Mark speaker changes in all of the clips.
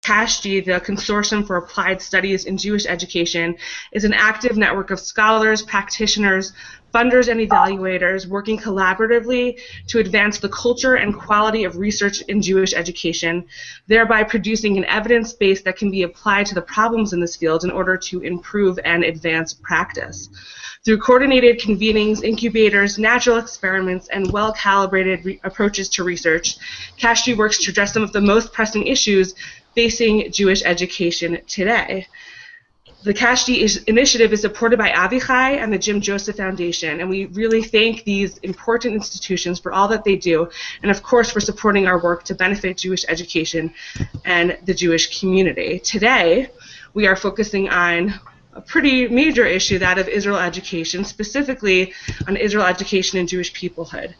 Speaker 1: CASJE, the Consortium for Applied Studies in Jewish Education, is an active network of scholars, practitioners, funders, and evaluators working collaboratively to advance the culture and quality of research in Jewish education, thereby producing an evidence base that can be applied to the problems in this field in order to improve and advance practice. Through coordinated convenings, incubators, natural experiments, and well-calibrated approaches to research, CASJE works to address some of the most pressing issues facing Jewish education today. The CASJE initiative is supported by Avichai and the Jim Joseph Foundation, and we really thank these important institutions for all that they do, and of course for supporting our work to benefit Jewish education and the Jewish community. Today, we are focusing on a pretty major issue, that of Israel education, specifically on Israel education and Jewish peoplehood.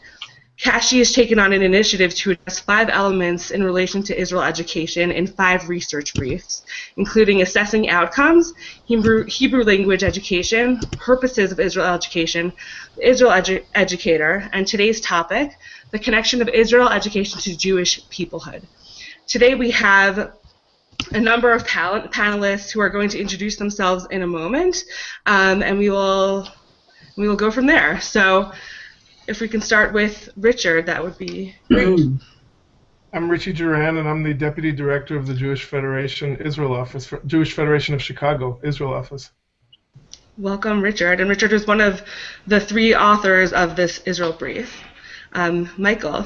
Speaker 1: CASJE has taken on an initiative to address 5 elements in relation to Israel education in 5 research briefs, including assessing outcomes, Hebrew language education, purposes of Israel education, the Israel educator, and today's topic, the connection of Israel education to Jewish peoplehood. Today we have a number of panelists who are going to introduce themselves in a moment, and we will go from there. So if we can start with Richard, that would be great.
Speaker 2: I'm Richie Duran, and I'm the Deputy Director of the Jewish Federation Israel Office, Jewish Federation of Chicago, Israel Office.
Speaker 1: Welcome, Richard. And Richard is one of the 3 authors of this Israel brief. Michael.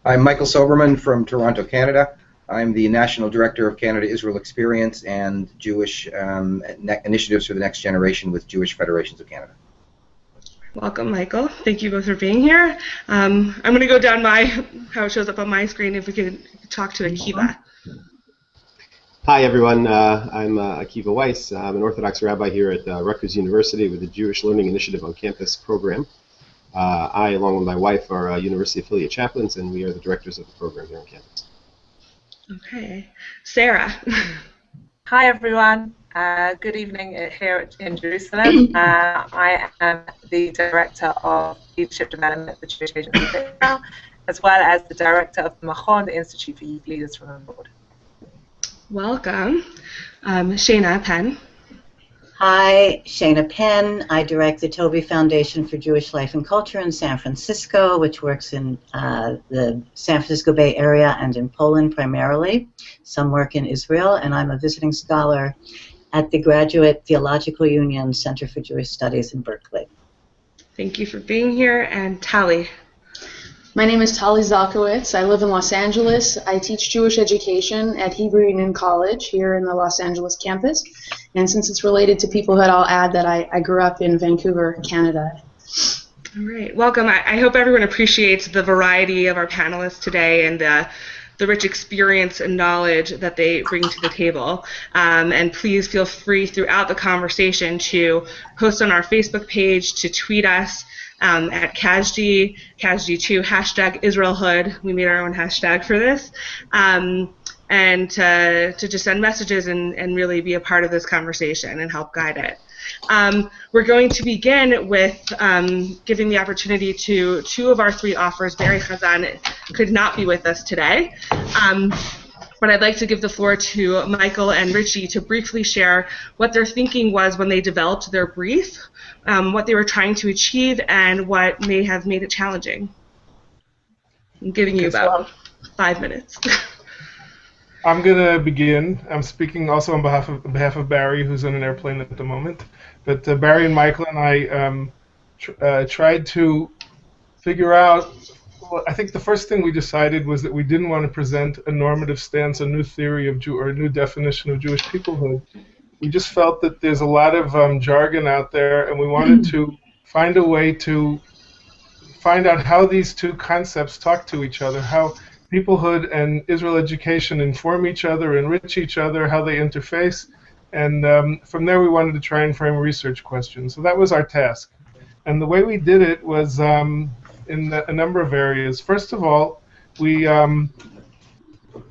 Speaker 3: I'm Michael Soberman from Toronto, Canada. I'm the National Director of Canada Israel Experience and Jewish Initiatives for the Next Generation with Jewish Federations of Canada.
Speaker 1: Welcome, Michael. Thank you both for being here. I'm going to go down how it shows up on my screen if we could talk to Akiva.
Speaker 4: Hi, everyone. I'm Akiva Weiss. I'm an Orthodox rabbi here at Rutgers University with the Jewish Learning Initiative on Campus program. I, along with my wife, are University Affiliate Chaplains, and we are the directors of the program here on campus.
Speaker 1: Okay. Sarah.
Speaker 5: Hi, everyone. Good evening here in Jerusalem. I am the Director of Leadership Development at the Jewish Agency of Israel, as well as the Director of the Machon, the Institute for Youth Leaders from Abroad.
Speaker 1: Welcome. Shana Penn.
Speaker 6: Hi, Shana Penn. I direct the Toby Foundation for Jewish Life and Culture in San Francisco, which works in the San Francisco Bay Area and in Poland primarily. Some work in Israel, and I'm a visiting scholar at the Graduate Theological Union Center for Jewish Studies in Berkeley.
Speaker 1: Thank you for being here. And Tali.
Speaker 7: My name is Tali Zalkowitz. I live in Los Angeles. I teach Jewish education at Hebrew Union College here in the Los Angeles campus. And since it's related to peoplehood, I'll add that I grew up in Vancouver, Canada.
Speaker 1: All right. Welcome. I hope everyone appreciates the variety of our panelists today and the rich experience and knowledge that they bring to the table. And please feel free throughout the conversation to post on our Facebook page, to tweet us at CASJE, CASJE2, hashtag IsraelHood. We made our own hashtag for this. And to just send messages and really be a part of this conversation and help guide it. We're going to begin with giving the opportunity to 2 of our 3 authors. Barry Chazan could not be with us today, but I'd like to give the floor to Michael and Richie to briefly share what their thinking was when they developed their brief, what they were trying to achieve, and what may have made it challenging. I'm giving you about 5 minutes.
Speaker 2: I'm going to begin. I'm speaking also on behalf of Barry, who's on an airplane at the moment. But Barry and Michael and I tried to figure out, well, I think the first thing we decided was that we didn't want to present a normative stance, a new theory of or a new definition of Jewish peoplehood. We just felt that there's a lot of jargon out there, and we wanted to find a way to find out how these 2 concepts talk to each other, how peoplehood and Israel education inform each other, enrich each other, how they interface, and from there we wanted to try and frame research questions. So that was our task. And the way we did it was in a number of areas. First of all, we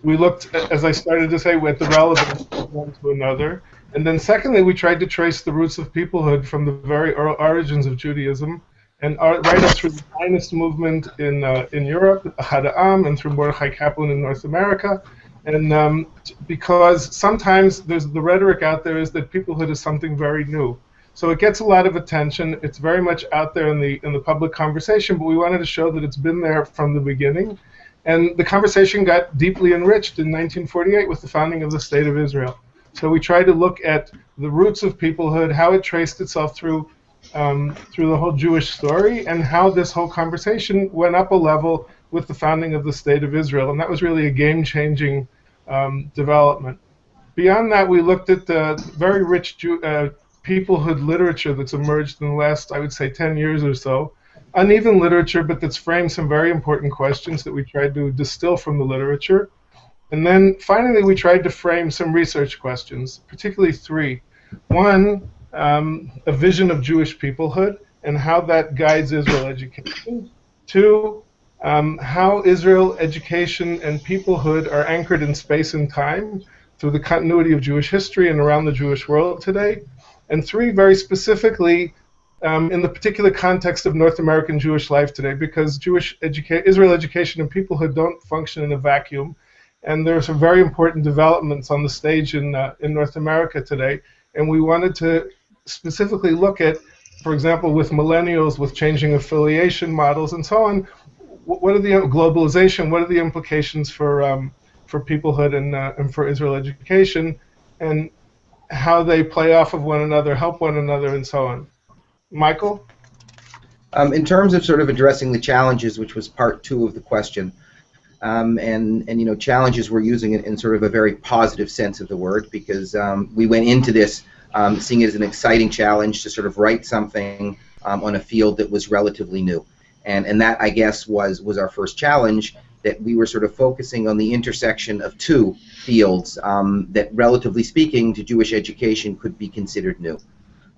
Speaker 2: looked, as I started to say, at the relevance of one to another. And then secondly, we tried to trace the roots of peoplehood from the very origins of Judaism, and right up through the Zionist movement in Europe, Ahad Ha'am, and through Mordechai Kaplan in North America, And because sometimes there's the rhetoric out there is that peoplehood is something very new. So it gets a lot of attention. It's very much out there in the public conversation, but we wanted to show that it's been there from the beginning. And the conversation got deeply enriched in 1948 with the founding of the State of Israel. So we tried to look at the roots of peoplehood, how it traced itself through the whole Jewish story, and how this whole conversation went up a level with the founding of the State of Israel. And that was really a game-changing development. Beyond that, we looked at the very rich peoplehood literature that's emerged in the last, I would say, 10 years or so. Uneven literature, but that's framed some very important questions that we tried to distill from the literature. And then finally, we tried to frame some research questions, particularly three. One, a vision of Jewish peoplehood and how that guides Israel education. Two, how Israel education and peoplehood are anchored in space and time through the continuity of Jewish history and around the Jewish world today. And three, very specifically, in the particular context of North American Jewish life today, because Israel education and peoplehood don't function in a vacuum. And there are some very important developments on the stage in North America today. And we wanted to specifically look at, for example, with millennials, with changing affiliation models and so on, what are the globalization, what are the implications for peoplehood and for Israel education, and how they play off of one another, help one another, and so on. Michael?
Speaker 3: In terms of sort of addressing the challenges, which was part two of the question, and you know, challenges, we're using it in sort of a very positive sense of the word, because we went into this seeing it as an exciting challenge to sort of write something on a field that was relatively new. And that, I guess, was our first challenge, that we were sort of focusing on the intersection of two fields that, relatively speaking, to Jewish education could be considered new.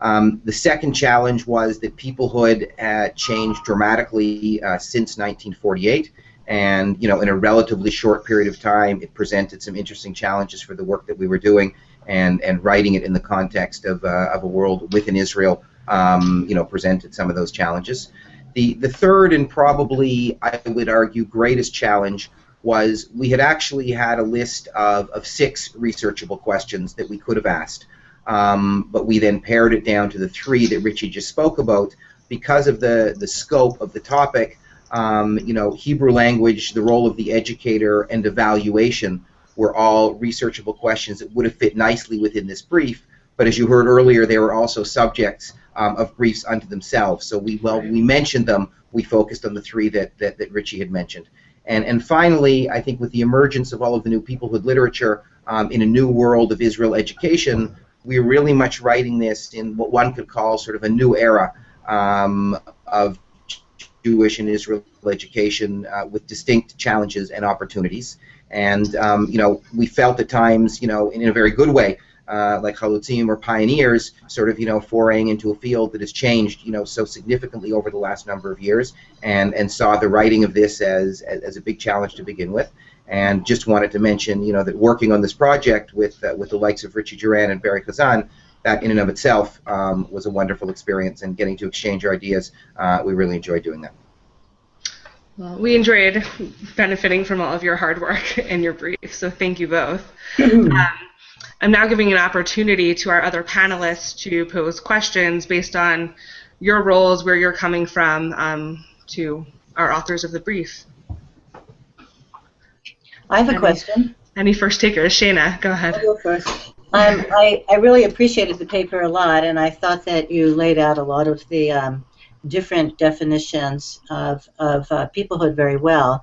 Speaker 3: The second challenge was that peoplehood had changed dramatically since 1948, and you know, in a relatively short period of time, it presented some interesting challenges for the work that we were doing, and writing it in the context of a world within Israel, you know, presented some of those challenges. The third, and probably I would argue greatest challenge, was we had actually had a list of 6 researchable questions that we could have asked, but we then pared it down to the 3 that Richie just spoke about because of the scope of the topic. You know, Hebrew language, the role of the educator, and evaluation were all researchable questions that would have fit nicely within this brief, but as you heard earlier, they were also subjects of briefs unto themselves. So we mentioned them, we focused on the 3 that Richie had mentioned. And finally, I think with the emergence of all of the new peoplehood literature in a new world of Israel education, we're really much writing this in what one could call sort of a new era of Jewish and Israel education with distinct challenges and opportunities. And you know, we felt at times, you know, in a very good way, like Chalutzim or pioneers, sort of, you know, foraying into a field that has changed, you know, so significantly over the last number of years, and saw the writing of this as a big challenge to begin with. And just wanted to mention, you know, that working on this project with the likes of Richie Duran and Barry Chazan, that in and of itself was a wonderful experience, and getting to exchange our ideas, we really enjoyed doing that.
Speaker 1: Well, we enjoyed benefiting from all of your hard work and your brief, so thank you both. I'm now giving an opportunity to our other panelists to pose questions based on your roles, where you're coming from, to our authors of the brief.
Speaker 6: I have a question.
Speaker 1: Any first takers? Shana, go ahead.
Speaker 6: I'll go first. I really appreciated the paper a lot, and I thought that you laid out a lot of the different definitions of peoplehood very well.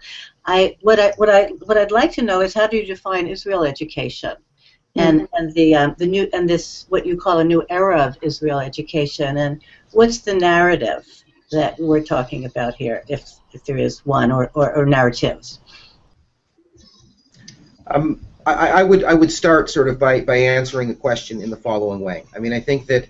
Speaker 6: What I'd like to know is, how do you define Israel education, and the new, and this, what you call a new era of Israel education, and what's the narrative that we're talking about here, if there is one, or narratives?
Speaker 3: I would start sort of by answering the question in the following way. I mean, I think that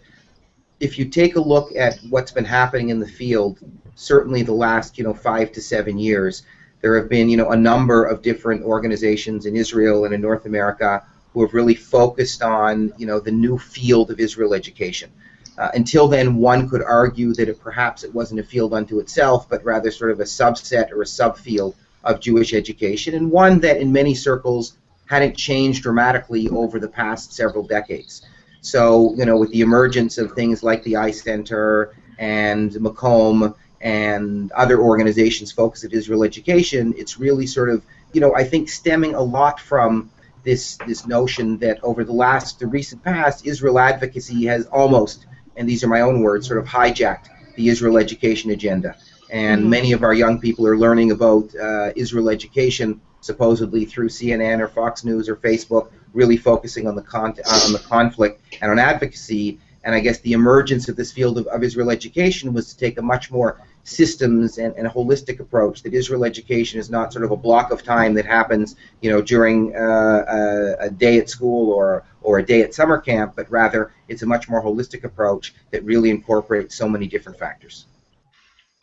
Speaker 3: if you take a look at what's been happening in the field, certainly the last 5 to 7 years, there have been a number of different organizations in Israel and in North America who have really focused on the new field of Israel education. Until then, one could argue that perhaps it wasn't a field unto itself, but rather sort of a subset or a subfield of Jewish education, and one that in many circles hadn't changed dramatically over the past several decades. So, you know, with the emergence of things like the iCenter and Macomb and other organizations focused at Israel education, it's really sort of, you know, I think stemming a lot from this notion that over the recent past, Israel advocacy has almost, and these are my own words, sort of hijacked the Israel education agenda. And many of our young people are learning about Israel education supposedly through CNN or Fox News or Facebook, really focusing on the conflict and on advocacy. And I guess the emergence of this field of Israel education was to take a much more systems and a holistic approach, that Israel education is not sort of a block of time that happens, you know, during a day at school or a day at summer camp, but rather it's a much more holistic approach that really incorporates so many different factors.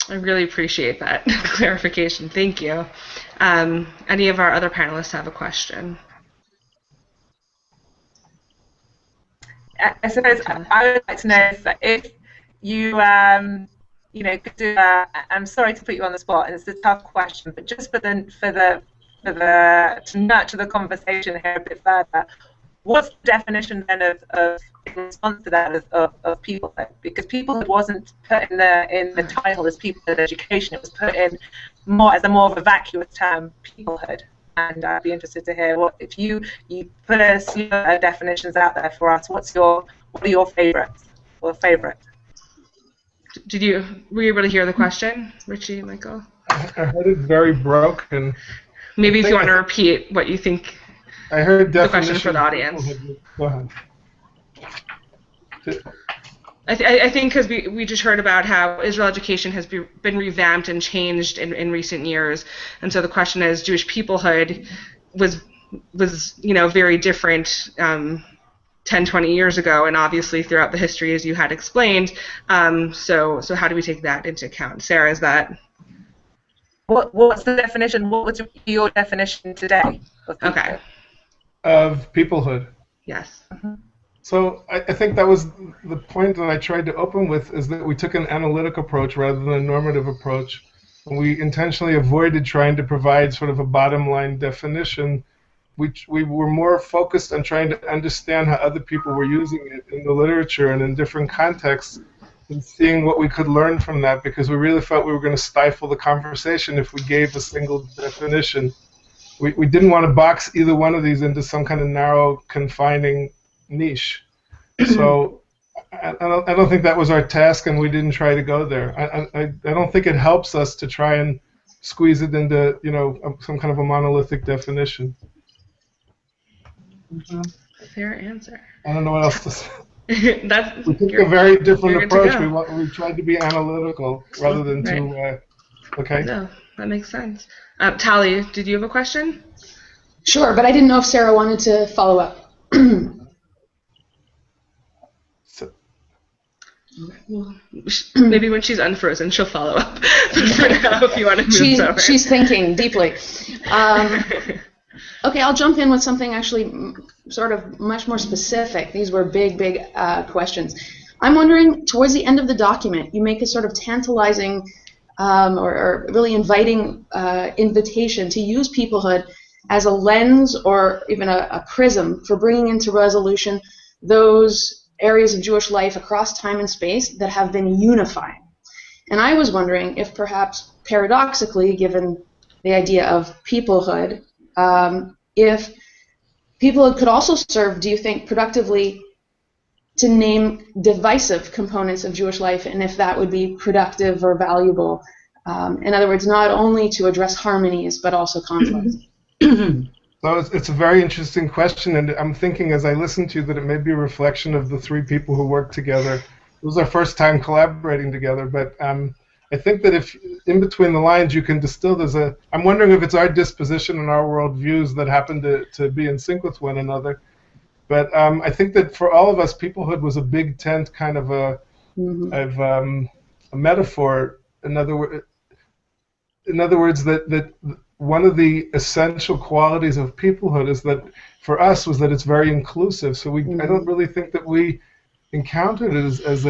Speaker 1: I really appreciate that clarification. Thank you. Any of our other panelists have a question?
Speaker 5: I suppose I would like to know if you, you know, could do. I'm sorry to put you on the spot, and it's a tough question, but just to nurture the conversation here a bit further, what's the definition then of in response to that of peoplehood? Because peoplehood wasn't put in the title as peoplehood education; it was put in more as more of a vacuous term, peoplehood. And I'd be interested to hear what, if you put a slew of definitions out there for us. What are your favorites or favorite?
Speaker 1: Were you able to hear the question, Richie, Michael?
Speaker 2: I heard it very broken.
Speaker 1: Maybe if you want to repeat what you think.
Speaker 2: I heard
Speaker 1: the question for the audience.
Speaker 2: Go ahead.
Speaker 1: I think because we just heard about how Israel education has been revamped and changed in recent years, and so the question is, Jewish peoplehood was you know, very different 10, 20 years ago, and obviously throughout the history, as you had explained. So how do we take that into account? Sarah, is that?
Speaker 5: What's the definition? What would be your definition today of peoplehood?
Speaker 1: Okay.
Speaker 2: Of peoplehood.
Speaker 1: Yes.
Speaker 2: So I think that was the point that I tried to open with, is that we took an analytic approach rather than a normative approach. And we intentionally avoided trying to provide sort of a bottom line definition. We were more focused on trying to understand how other people were using it in the literature and in different contexts, and seeing what we could learn from that, because we really felt we were going to stifle the conversation if we gave a single definition. We didn't want to box either one of these into some kind of narrow, confining niche. So I don't think that was our task, and we didn't try to go there. I don't think it helps us to try and squeeze it into, you know, some kind of a monolithic definition.
Speaker 1: Fair answer.
Speaker 2: I don't know what else to say.
Speaker 1: We
Speaker 2: took a very different approach. We tried to be analytical rather than too. Okay.
Speaker 1: No, that makes sense. Tali, did you have a question?
Speaker 7: Sure, but I didn't know if Sarah wanted to follow up.
Speaker 1: Well, maybe when she's unfrozen, she'll follow up. But for now, if you want to move forward.
Speaker 7: She's thinking deeply. Okay, I'll jump in with something actually sort of much more specific. These were big questions. I'm wondering, towards the end of the document, you make a sort of tantalizing or really inviting invitation to use peoplehood as a lens or even a prism for bringing into resolution those areas of Jewish life across time and space that have been unifying. And I was wondering if perhaps paradoxically, given the idea of peoplehood, if peoplehood could also serve, do you think, productively to name divisive components of Jewish life, and if that would be productive or valuable? In other words, not only to address harmonies, but also conflict.
Speaker 2: So it's a very interesting question, and I'm thinking as I listen to you that it may be a reflection of the three people who work together. It was our first time collaborating together, but I think that if in between the lines you can distill, I'm wondering if it's our disposition and our worldviews that happen to be in sync with one another. But I think that for all of us, peoplehood was a big tent kind of a metaphor. In other words, that one of the essential qualities of peoplehood is that for us was that it's very inclusive. So I don't really think that we encountered it as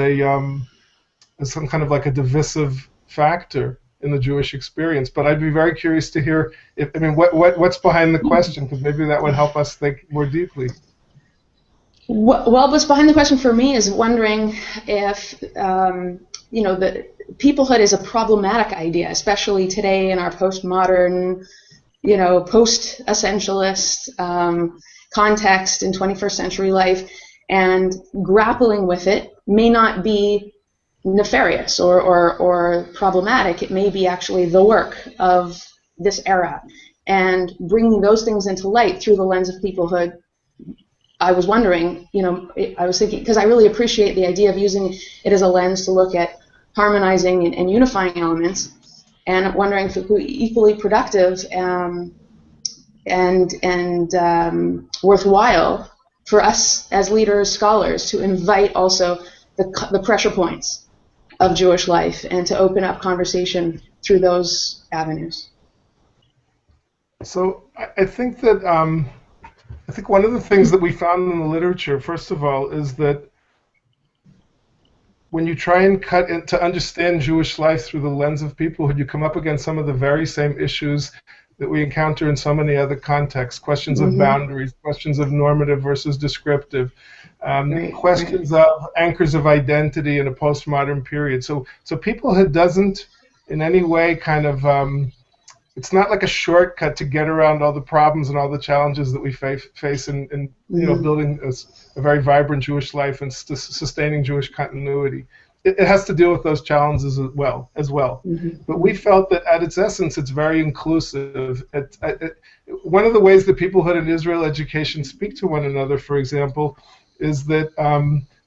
Speaker 2: some kind of like a divisive factor. in the Jewish experience. But I'd be very curious to hear, what's behind the question, because maybe that would help us think more deeply.
Speaker 7: Well, what's behind the question for me is wondering if, the peoplehood is a problematic idea, especially today in our postmodern, post-essentialist context in 21st century life, and grappling with it may not be nefarious or problematic. It may be actually the work of this era, and bringing those things into light through the lens of peoplehood. I was wondering, I was thinking, because I really appreciate the idea of using it as a lens to look at harmonizing and unifying elements, and wondering if it would be equally productive and worthwhile for us as leaders, scholars, to invite also the pressure points of Jewish life and to open up conversation through those avenues.
Speaker 2: So I think that one of the things that we found in the literature, first of all, is that when you try and to understand Jewish life through the lens of peoplehood, you come up against some of the very same issues that we encounter in so many other contexts: questions of boundaries, questions of normative versus descriptive, questions of anchors of identity in a postmodern period. So peoplehood doesn't in any way kind of, it's not like a shortcut to get around all the problems and all the challenges that we face in building a very vibrant Jewish life and sustaining Jewish continuity. It has to deal with those challenges as well. But we felt that at its essence, it's very inclusive. One of the ways that peoplehood and Israel education speak to one another, for example, is that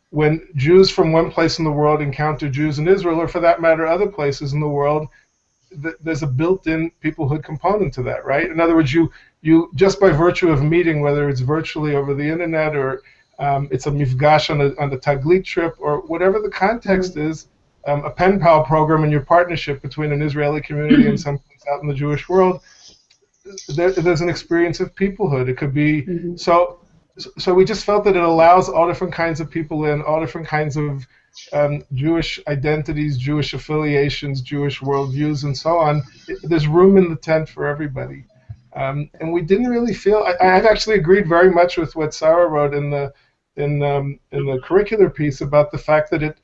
Speaker 2: when Jews from one place in the world encounter Jews in Israel, or for that matter, other places in the world, there's a built-in peoplehood component to that, right? In other words, you just by virtue of meeting, whether it's virtually over the internet or it's a mifgash on the Taglit trip, or whatever the context is, a pen pal program in your partnership between an Israeli community and someplace out in the Jewish world, there's an experience of peoplehood. It could be so we just felt that it allows all different kinds of people in, all different kinds of Jewish identities, Jewish affiliations, Jewish worldviews, and so on. There's room in the tent for everybody. And we didn't really feel. I had actually agreed very much with what Sarah wrote in the curricular piece about the fact that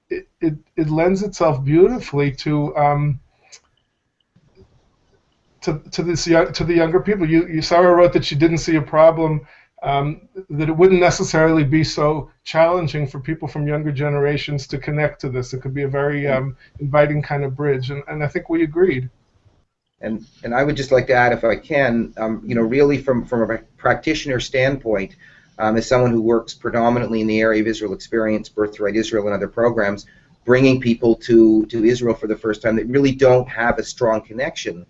Speaker 2: it lends itself beautifully to the younger people. Sarah wrote that she didn't see a problem, that it wouldn't necessarily be so challenging for people from younger generations to connect to this. It could be a very inviting kind of bridge, and I think we agreed.
Speaker 3: And I would just like to add, if I can, really from a practitioner standpoint, as someone who works predominantly in the area of Israel Experience, Birthright Israel, and other programs, bringing people to Israel for the first time that really don't have a strong connection,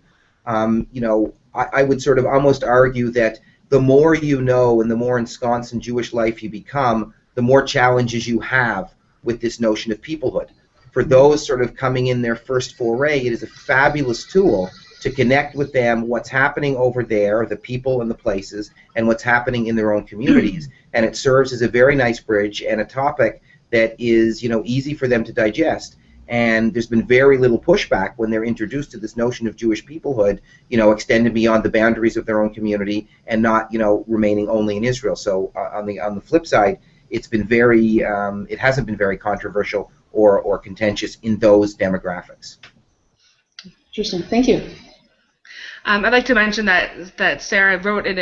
Speaker 3: I would sort of almost argue that the more you know and the more ensconced in Jewish life you become, the more challenges you have with this notion of peoplehood. For those sort of coming in their first foray, it is a fabulous tool to connect with them, what's happening over there, the people and the places, and what's happening in their own communities. And it serves as a very nice bridge and a topic that is, easy for them to digest. And there's been very little pushback when they're introduced to this notion of Jewish peoplehood, extended beyond the boundaries of their own community and not, remaining only in Israel. So on the flip side, it's been very, it hasn't been very controversial or contentious in those demographics.
Speaker 7: Interesting. Thank you.
Speaker 1: I'd like to mention that Sarah wrote an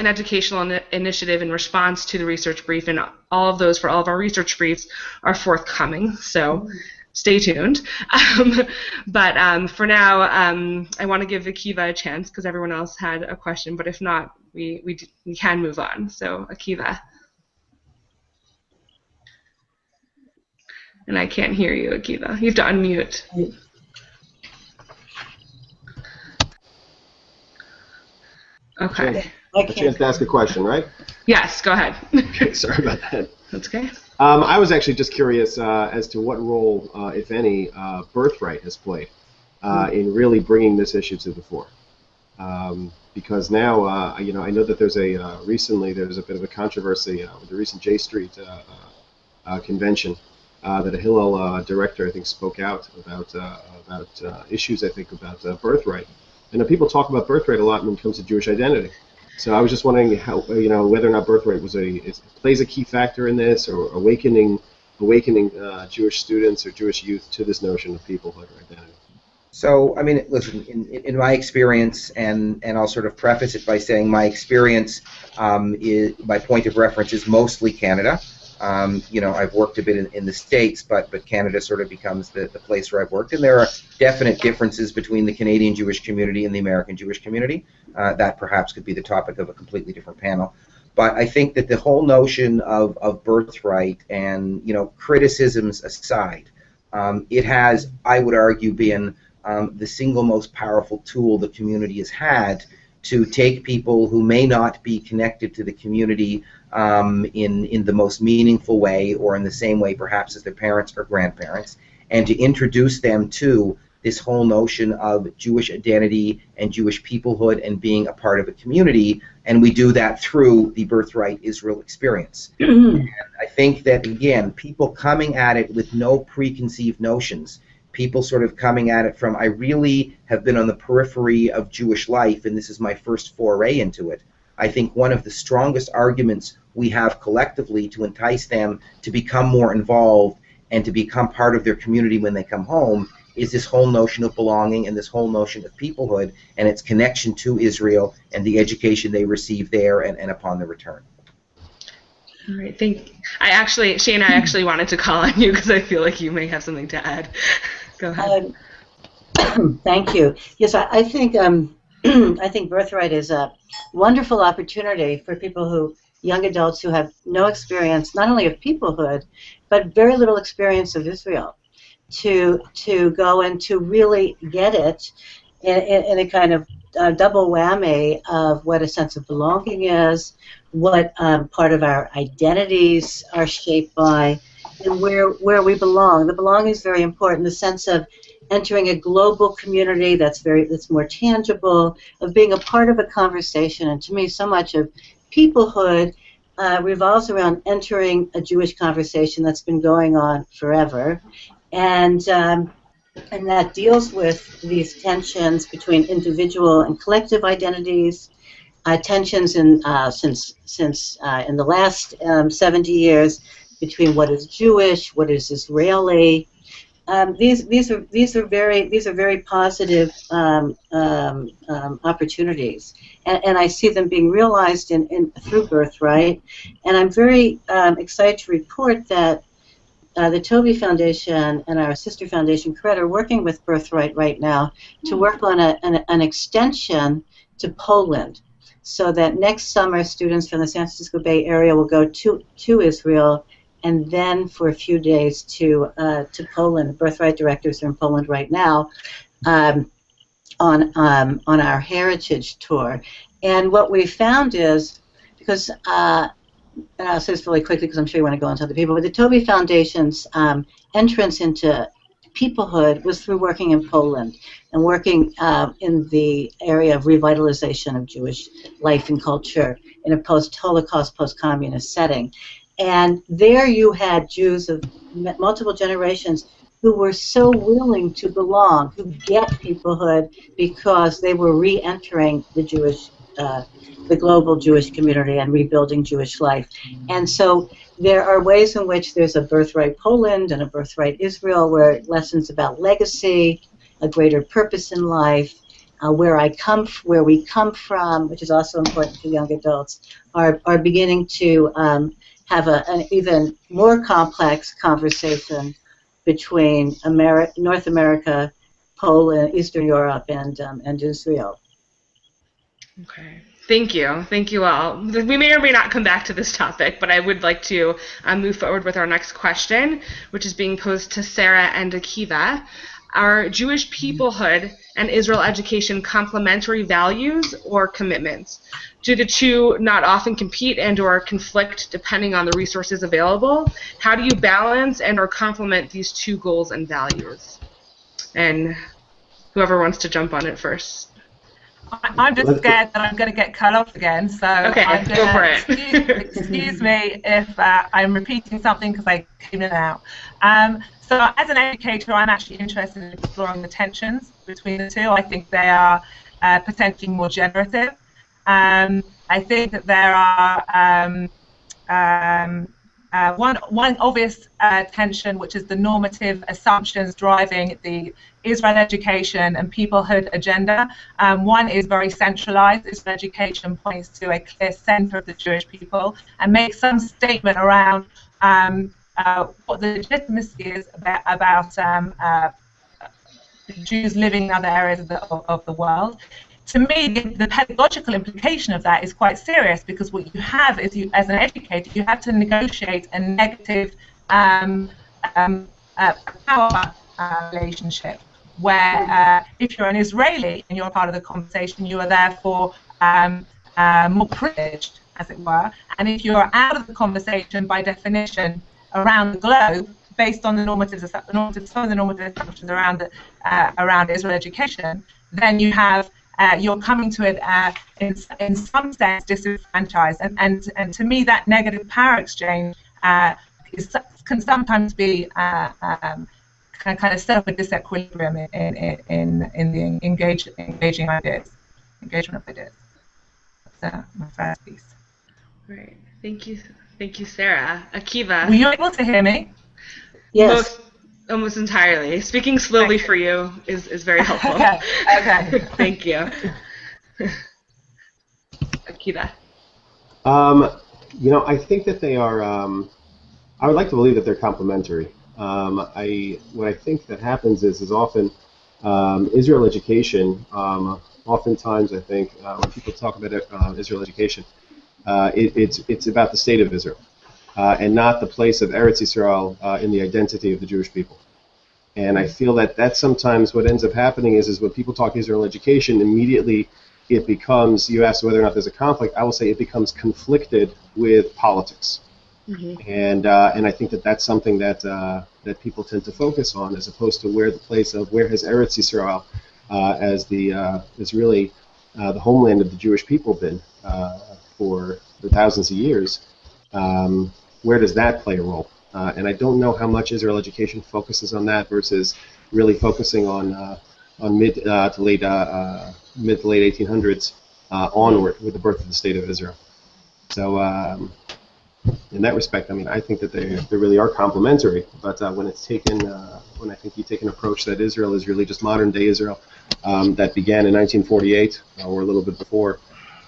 Speaker 1: educational initiative in response to the research brief, and all of those for all of our research briefs are forthcoming, so stay tuned. But for now, I want to give Akiva a chance because everyone else had a question, but if not, we can move on. So Akiva. And I can't hear you, Akiva. You have to unmute. Okay.
Speaker 4: A chance to ask a question, right?
Speaker 1: Yes, go ahead.
Speaker 4: Okay, sorry about that.
Speaker 1: That's okay.
Speaker 4: I was actually just curious as to what role, if any, Birthright has played in really bringing this issue to the fore. Because now, I know that there's recently there's a bit of a controversy with the recent J Street convention, that a Hillel director, I think, spoke out about issues, I think, about birthright. And people talk about birthright a lot when it comes to Jewish identity. So I was just wondering how, whether or not birthright plays a key factor in this, or awakening Jewish students or Jewish youth to this notion of peoplehood or identity.
Speaker 3: So, I mean, listen, in my experience, and I'll sort of preface it by saying my experience, my point of reference is mostly Canada. I've worked a bit in the States, but Canada sort of becomes the place where I've worked, and there are definite differences between the Canadian Jewish community and the American Jewish community. That perhaps could be the topic of a completely different panel. But I think that the whole notion of birthright and, criticisms aside, it has, I would argue, been the single most powerful tool the community has had to take people who may not be connected to the community in the most meaningful way, or in the same way perhaps as their parents or grandparents, and to introduce them to this whole notion of Jewish identity and Jewish peoplehood and being a part of a community, and we do that through the Birthright Israel experience. And I think that, again, people coming at it with no preconceived notions, people sort of coming at it from, I really have been on the periphery of Jewish life and this is my first foray into it. I think one of the strongest arguments we have collectively to entice them to become more involved and to become part of their community when they come home is this whole notion of belonging and this whole notion of peoplehood and its connection to Israel and the education they receive there and upon the return.
Speaker 1: All right, thank you. Shane, I actually wanted to call on you because I feel like you may have something to add. Go ahead.
Speaker 6: Thank you. Yes, I think I think Birthright is a wonderful opportunity for young adults who have no experience, not only of peoplehood, but very little experience of Israel, to go and to really get it in a kind of double whammy of what a sense of belonging is, what part of our identities are shaped by, and where we belong. The belonging is very important. The sense of entering a global community that's more tangible, of being a part of a conversation. And to me, so much of peoplehood revolves around entering a Jewish conversation that's been going on forever, and that deals with these tensions between individual and collective identities, tensions since in the last 70 years between what is Jewish, what is Israeli. These are very positive opportunities, and I see them being realized through Birthright. And I'm very excited to report that the Toby Foundation and our sister foundation, CRED, are working with Birthright right now to work on an extension to Poland, so that next summer students from the San Francisco Bay Area will go to Israel, and then for a few days to Poland. The Birthright directors are in Poland right now on our heritage tour. And what we found is, because and I'll say this really quickly because I'm sure you want to go on to other people, but the Toby Foundation's entrance into peoplehood was through working in Poland and working in the area of revitalization of Jewish life and culture in a post-Holocaust, post-communist setting. And there you had Jews of multiple generations who were so willing to belong, who get peoplehood because they were re-entering the the global Jewish community and rebuilding Jewish life. And so there are ways in which there's a Birthright Poland and a Birthright Israel, where lessons about legacy, a greater purpose in life, where we come from, which is also important for young adults, are beginning to have an even more complex conversation between North America, Poland, Eastern Europe, and Israel.
Speaker 1: Okay. Thank you. Thank you all. We may or may not come back to this topic, but I would like to move forward with our next question, which is being posed to Sarah and Akiva. Are Jewish peoplehood and Israel education complementary values or commitments? Do the two not often compete and or conflict depending on the resources available? How do you balance and or complement these two goals and values? And whoever wants to jump on it first.
Speaker 5: I'm just scared that I'm going to get cut off again, so
Speaker 1: okay,
Speaker 5: I'm
Speaker 1: go for it.
Speaker 5: excuse me if I'm repeating something because I came in and out. So as an educator, I'm actually interested in exploring the tensions between the two. I think they are potentially more generative. I think that there are one obvious tension, which is the normative assumptions driving the Israel education and peoplehood agenda. One is very centralized. Israel education points to a clear center of the Jewish people and makes some statement around what the legitimacy is about Jews living in other areas of the world. To me, the pedagogical implication of that is quite serious, because what you have is, as an educator, you have to negotiate a negative power relationship, where if you're an Israeli and you're a part of the conversation, you are therefore more privileged, as it were. And if you're out of the conversation, by definition, around the globe, based on the some of the normative assumptions around Israel education, then you have you're coming to it in some sense disenfranchised, and to me that negative power exchange can sometimes be kind of set up a disequilibrium in the engagement of ideas. That's my first piece.
Speaker 1: Right. Thank you, Sarah. Akiva.
Speaker 5: Were you able to hear me?
Speaker 6: Yes.
Speaker 1: Almost entirely. Speaking slowly for you is very helpful.
Speaker 5: Okay.
Speaker 1: Thank you. Akiva.
Speaker 4: I think that they are. I would like to believe that they're complementary. What I think that happens is often Israel education. Oftentimes, I think when people talk about Israel education, it's about the state of Israel. And not the place of Eretz Yisrael in the identity of the Jewish people. And I feel that that's sometimes what ends up happening is when people talk Israel education, immediately it becomes, you ask whether or not there's a conflict, I will say it becomes conflicted with politics. Mm-hmm. And I think that that's something that that people tend to focus on, as opposed to where has Eretz Yisrael as really the homeland of the Jewish people been for thousands of years. Where does that play a role? And I don't know how much Israel education focuses on that versus really focusing on mid to late 1800s onward with the birth of the state of Israel. So in that respect, I mean, I think that they really are complementary. But when it's taken, when I think you take an approach that Israel is really just modern day Israel that began in 1948 or a little bit before.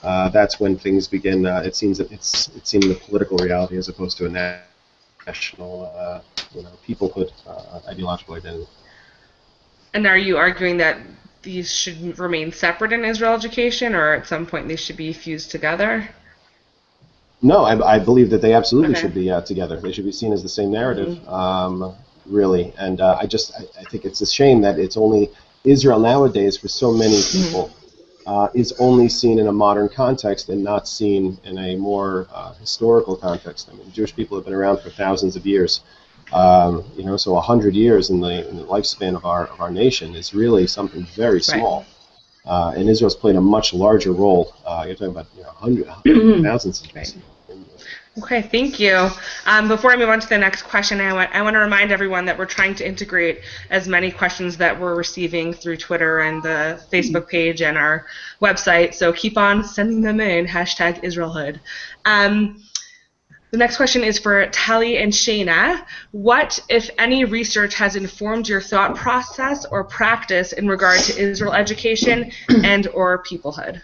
Speaker 4: That's when things begin. It seems that it's seen the political reality as opposed to a national, peoplehood ideological identity.
Speaker 1: And are you arguing that these should remain separate in Israel education, or at some point they should be fused together?
Speaker 4: No, I believe that they absolutely should be together. They should be seen as the same narrative, really. And I think it's a shame that it's only Israel nowadays for so many people. Is only seen in a modern context and not seen in a more historical context. I mean, Jewish people have been around for thousands of years. So 100 years in the lifespan of our nation is really something very small. Right. And Israel's played a much larger role. You're talking about hundreds, thousands of years.
Speaker 1: Okay, thank you. Before I move on to the next question, I want to remind everyone that we're trying to integrate as many questions that we're receiving through Twitter and the Facebook page and our website, so keep on sending them in, #Israelhood. The next question is for Tali and Shana. What, if any, research has informed your thought process or practice in regard to Israel education and or peoplehood?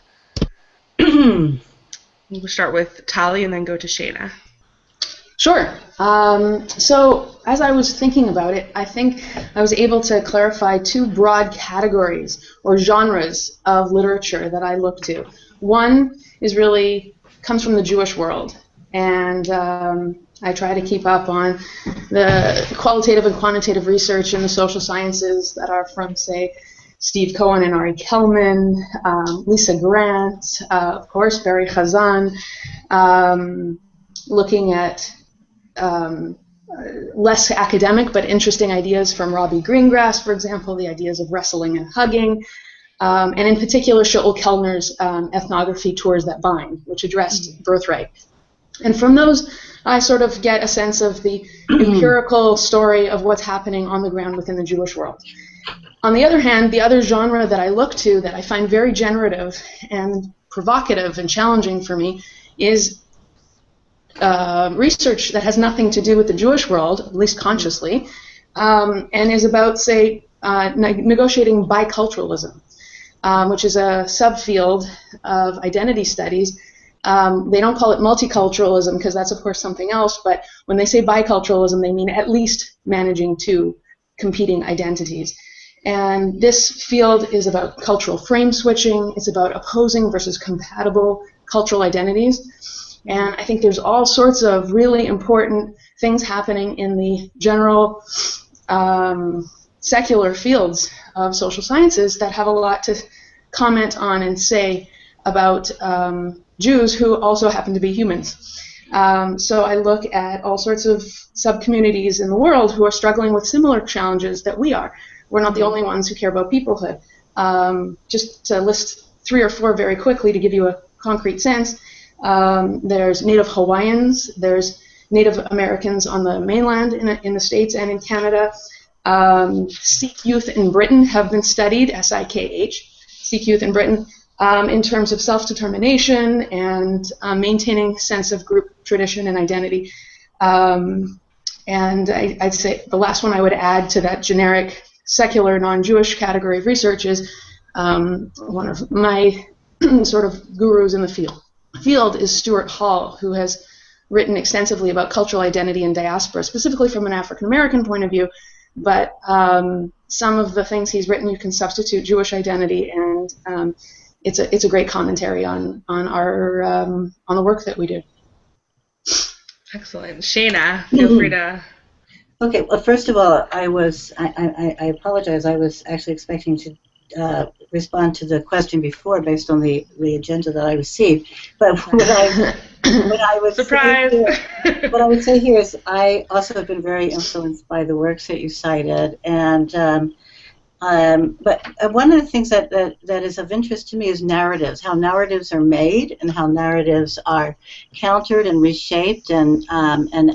Speaker 1: We'll start with Tali and then go to Shana.
Speaker 7: Sure. So as I was thinking about it, I think I was able to clarify two broad categories or genres of literature that I look to. One is comes from the Jewish world, and I try to keep up on the qualitative and quantitative research in the social sciences that are from, say, Steve Cohen and Ari Kelman, Lisa Grant, of course, Barry Chazan, looking at less academic but interesting ideas from Robbie Greengrass, for example, the ideas of wrestling and hugging, and in particular Shaul Kellner's ethnography Tours That Bind, which addressed birthright. And from those, I sort of get a sense of the empirical story of what's happening on the ground within the Jewish world. On the other hand, the other genre that I look to that I find very generative and provocative and challenging for me is research that has nothing to do with the Jewish world, at least consciously, and is about, say, negotiating biculturalism, which is a subfield of identity studies. They don't call it multiculturalism because that's, of course, something else, but when they say biculturalism, they mean at least managing two competing identities. And this field is about cultural frame switching. It's about opposing versus compatible cultural identities. And I think there's all sorts of really important things happening in the general secular fields of social sciences that have a lot to comment on and say about Jews who also happen to be humans. So I look at all sorts of sub-communities in the world who are struggling with similar challenges that we are. We're not the only ones who care about peoplehood. Just to list 3 or 4 very quickly to give you a concrete sense, there's Native Hawaiians, there's Native Americans on the mainland in the States and in Canada. Sikh youth in Britain have been studied, S-I-K-H, Sikh youth in Britain, in terms of self-determination and maintaining sense of group tradition and identity. And I'd say the last one I would add to that generic secular non-Jewish category of research is one of my sort of gurus in the field is Stuart Hall, who has written extensively about cultural identity and diaspora, specifically from an African-American point of view, but some of the things he's written you can substitute Jewish identity, and it's a great commentary on the work that we do.
Speaker 1: Excellent. Shana, feel free to...
Speaker 6: Okay, well, first of all, I apologize. I was actually expecting to respond to the question before based on the agenda that I received. But what I would
Speaker 1: Surprise!
Speaker 6: What I would say here is I also have been very influenced by the works that you cited, and but one of the things that is of interest to me is narratives, how narratives are made and how narratives are countered and reshaped and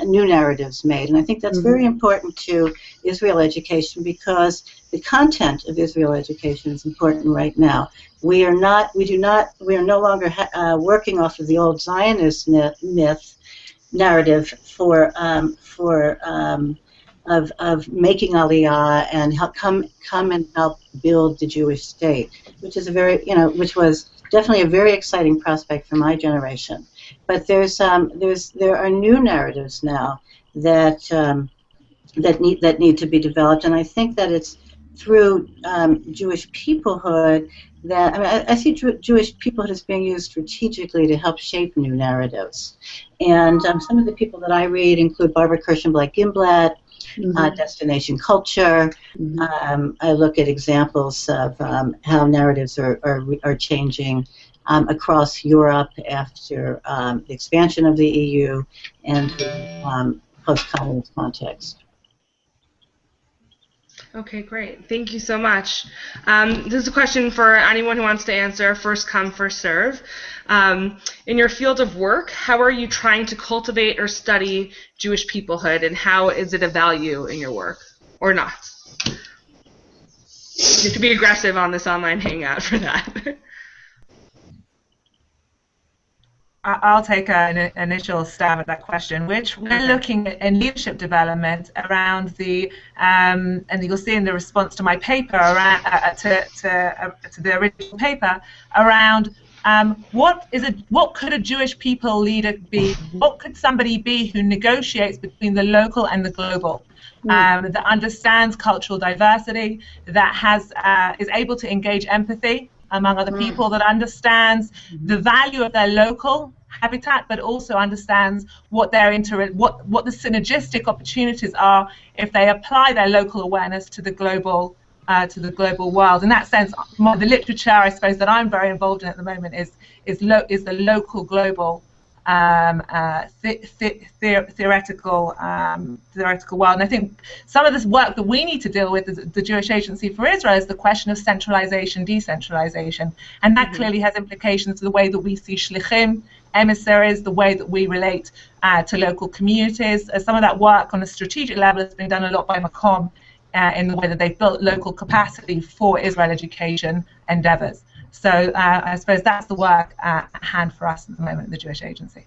Speaker 6: new narratives made. And I think that's very important to Israel education because the content of Israel education is important right now. We are no longer working off of the old Zionist myth narrative of making Aliyah and come and help build the Jewish state, which is which was definitely a very exciting prospect for my generation. But there are new narratives now that need to be developed, and I think that it's through Jewish peoplehood that I see Jewish peoplehood as being used strategically to help shape new narratives. And some of the people that I read include Barbara Kirshenblatt-Gimblatt, Destination Culture. I look at examples of how narratives are changing across Europe after the expansion of the EU and post-communist context.
Speaker 1: Okay, great. Thank you so much. This is a question for anyone who wants to answer. First come, first serve. In your field of work, how are you trying to cultivate or study Jewish peoplehood, and how is it a value in your work, or not? You have to be aggressive on this online hangout for that.
Speaker 5: I'll take an initial stab at that question, which we're looking at in leadership development around the, and you'll see in the response to my paper, around, to the original paper, around what could a Jewish people leader be? What could somebody be who negotiates between the local and the global? That understands cultural diversity, that is able to engage empathy among other people, that understands the value of their local habitat, but also understands what the synergistic opportunities are if they apply their local awareness to the global world. In that sense, the literature, I suppose, that I'm very involved in at the moment is the local global theoretical world. And I think some of this work that we need to deal with as the Jewish Agency for Israel is the question of centralization, decentralization, and that clearly has implications to the way that we see shlichim, emissaries, the way that we relate to local communities. Some of that work on a strategic level has been done a lot by Macom in the way that they've built local capacity for Israel education endeavors. So I suppose that's the work at hand for us at the moment at the Jewish Agency.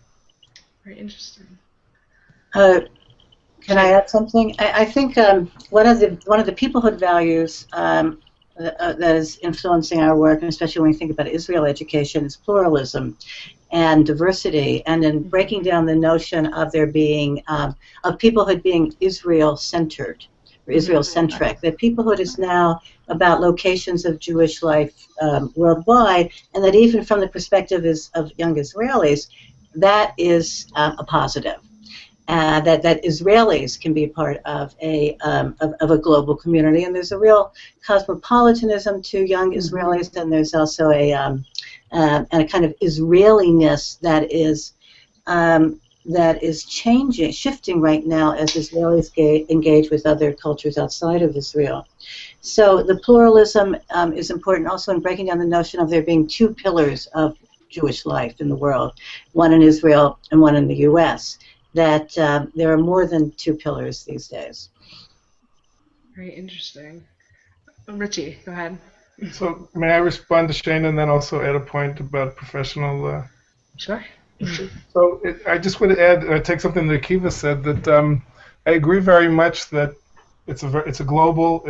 Speaker 1: Very interesting.
Speaker 6: Can I add something? I think one of the peoplehood values that is influencing our work, and especially when we think about Israel education, is pluralism and diversity, and in breaking down the notion of there being of peoplehood being Israel-centered or Israel-centric. That peoplehood is now about locations of Jewish life worldwide, and that even from the perspective of young Israelis, that is a positive. That Israelis can be a part of a global community, and there's a real cosmopolitanism to young Israelis, and there's also a kind of Israeliness that is changing, shifting right now as Israelis engage with other cultures outside of Israel. So the pluralism is important also in breaking down the notion of there being two pillars of Jewish life in the world, one in Israel and one in the U.S., that there are more than two pillars these days.
Speaker 1: Very interesting. Richie, go ahead.
Speaker 2: So may I respond to Shane and then also add a point about professional...
Speaker 1: Sure.
Speaker 2: So I just want to add, take something that Akiva said, that I agree very much that it's a global,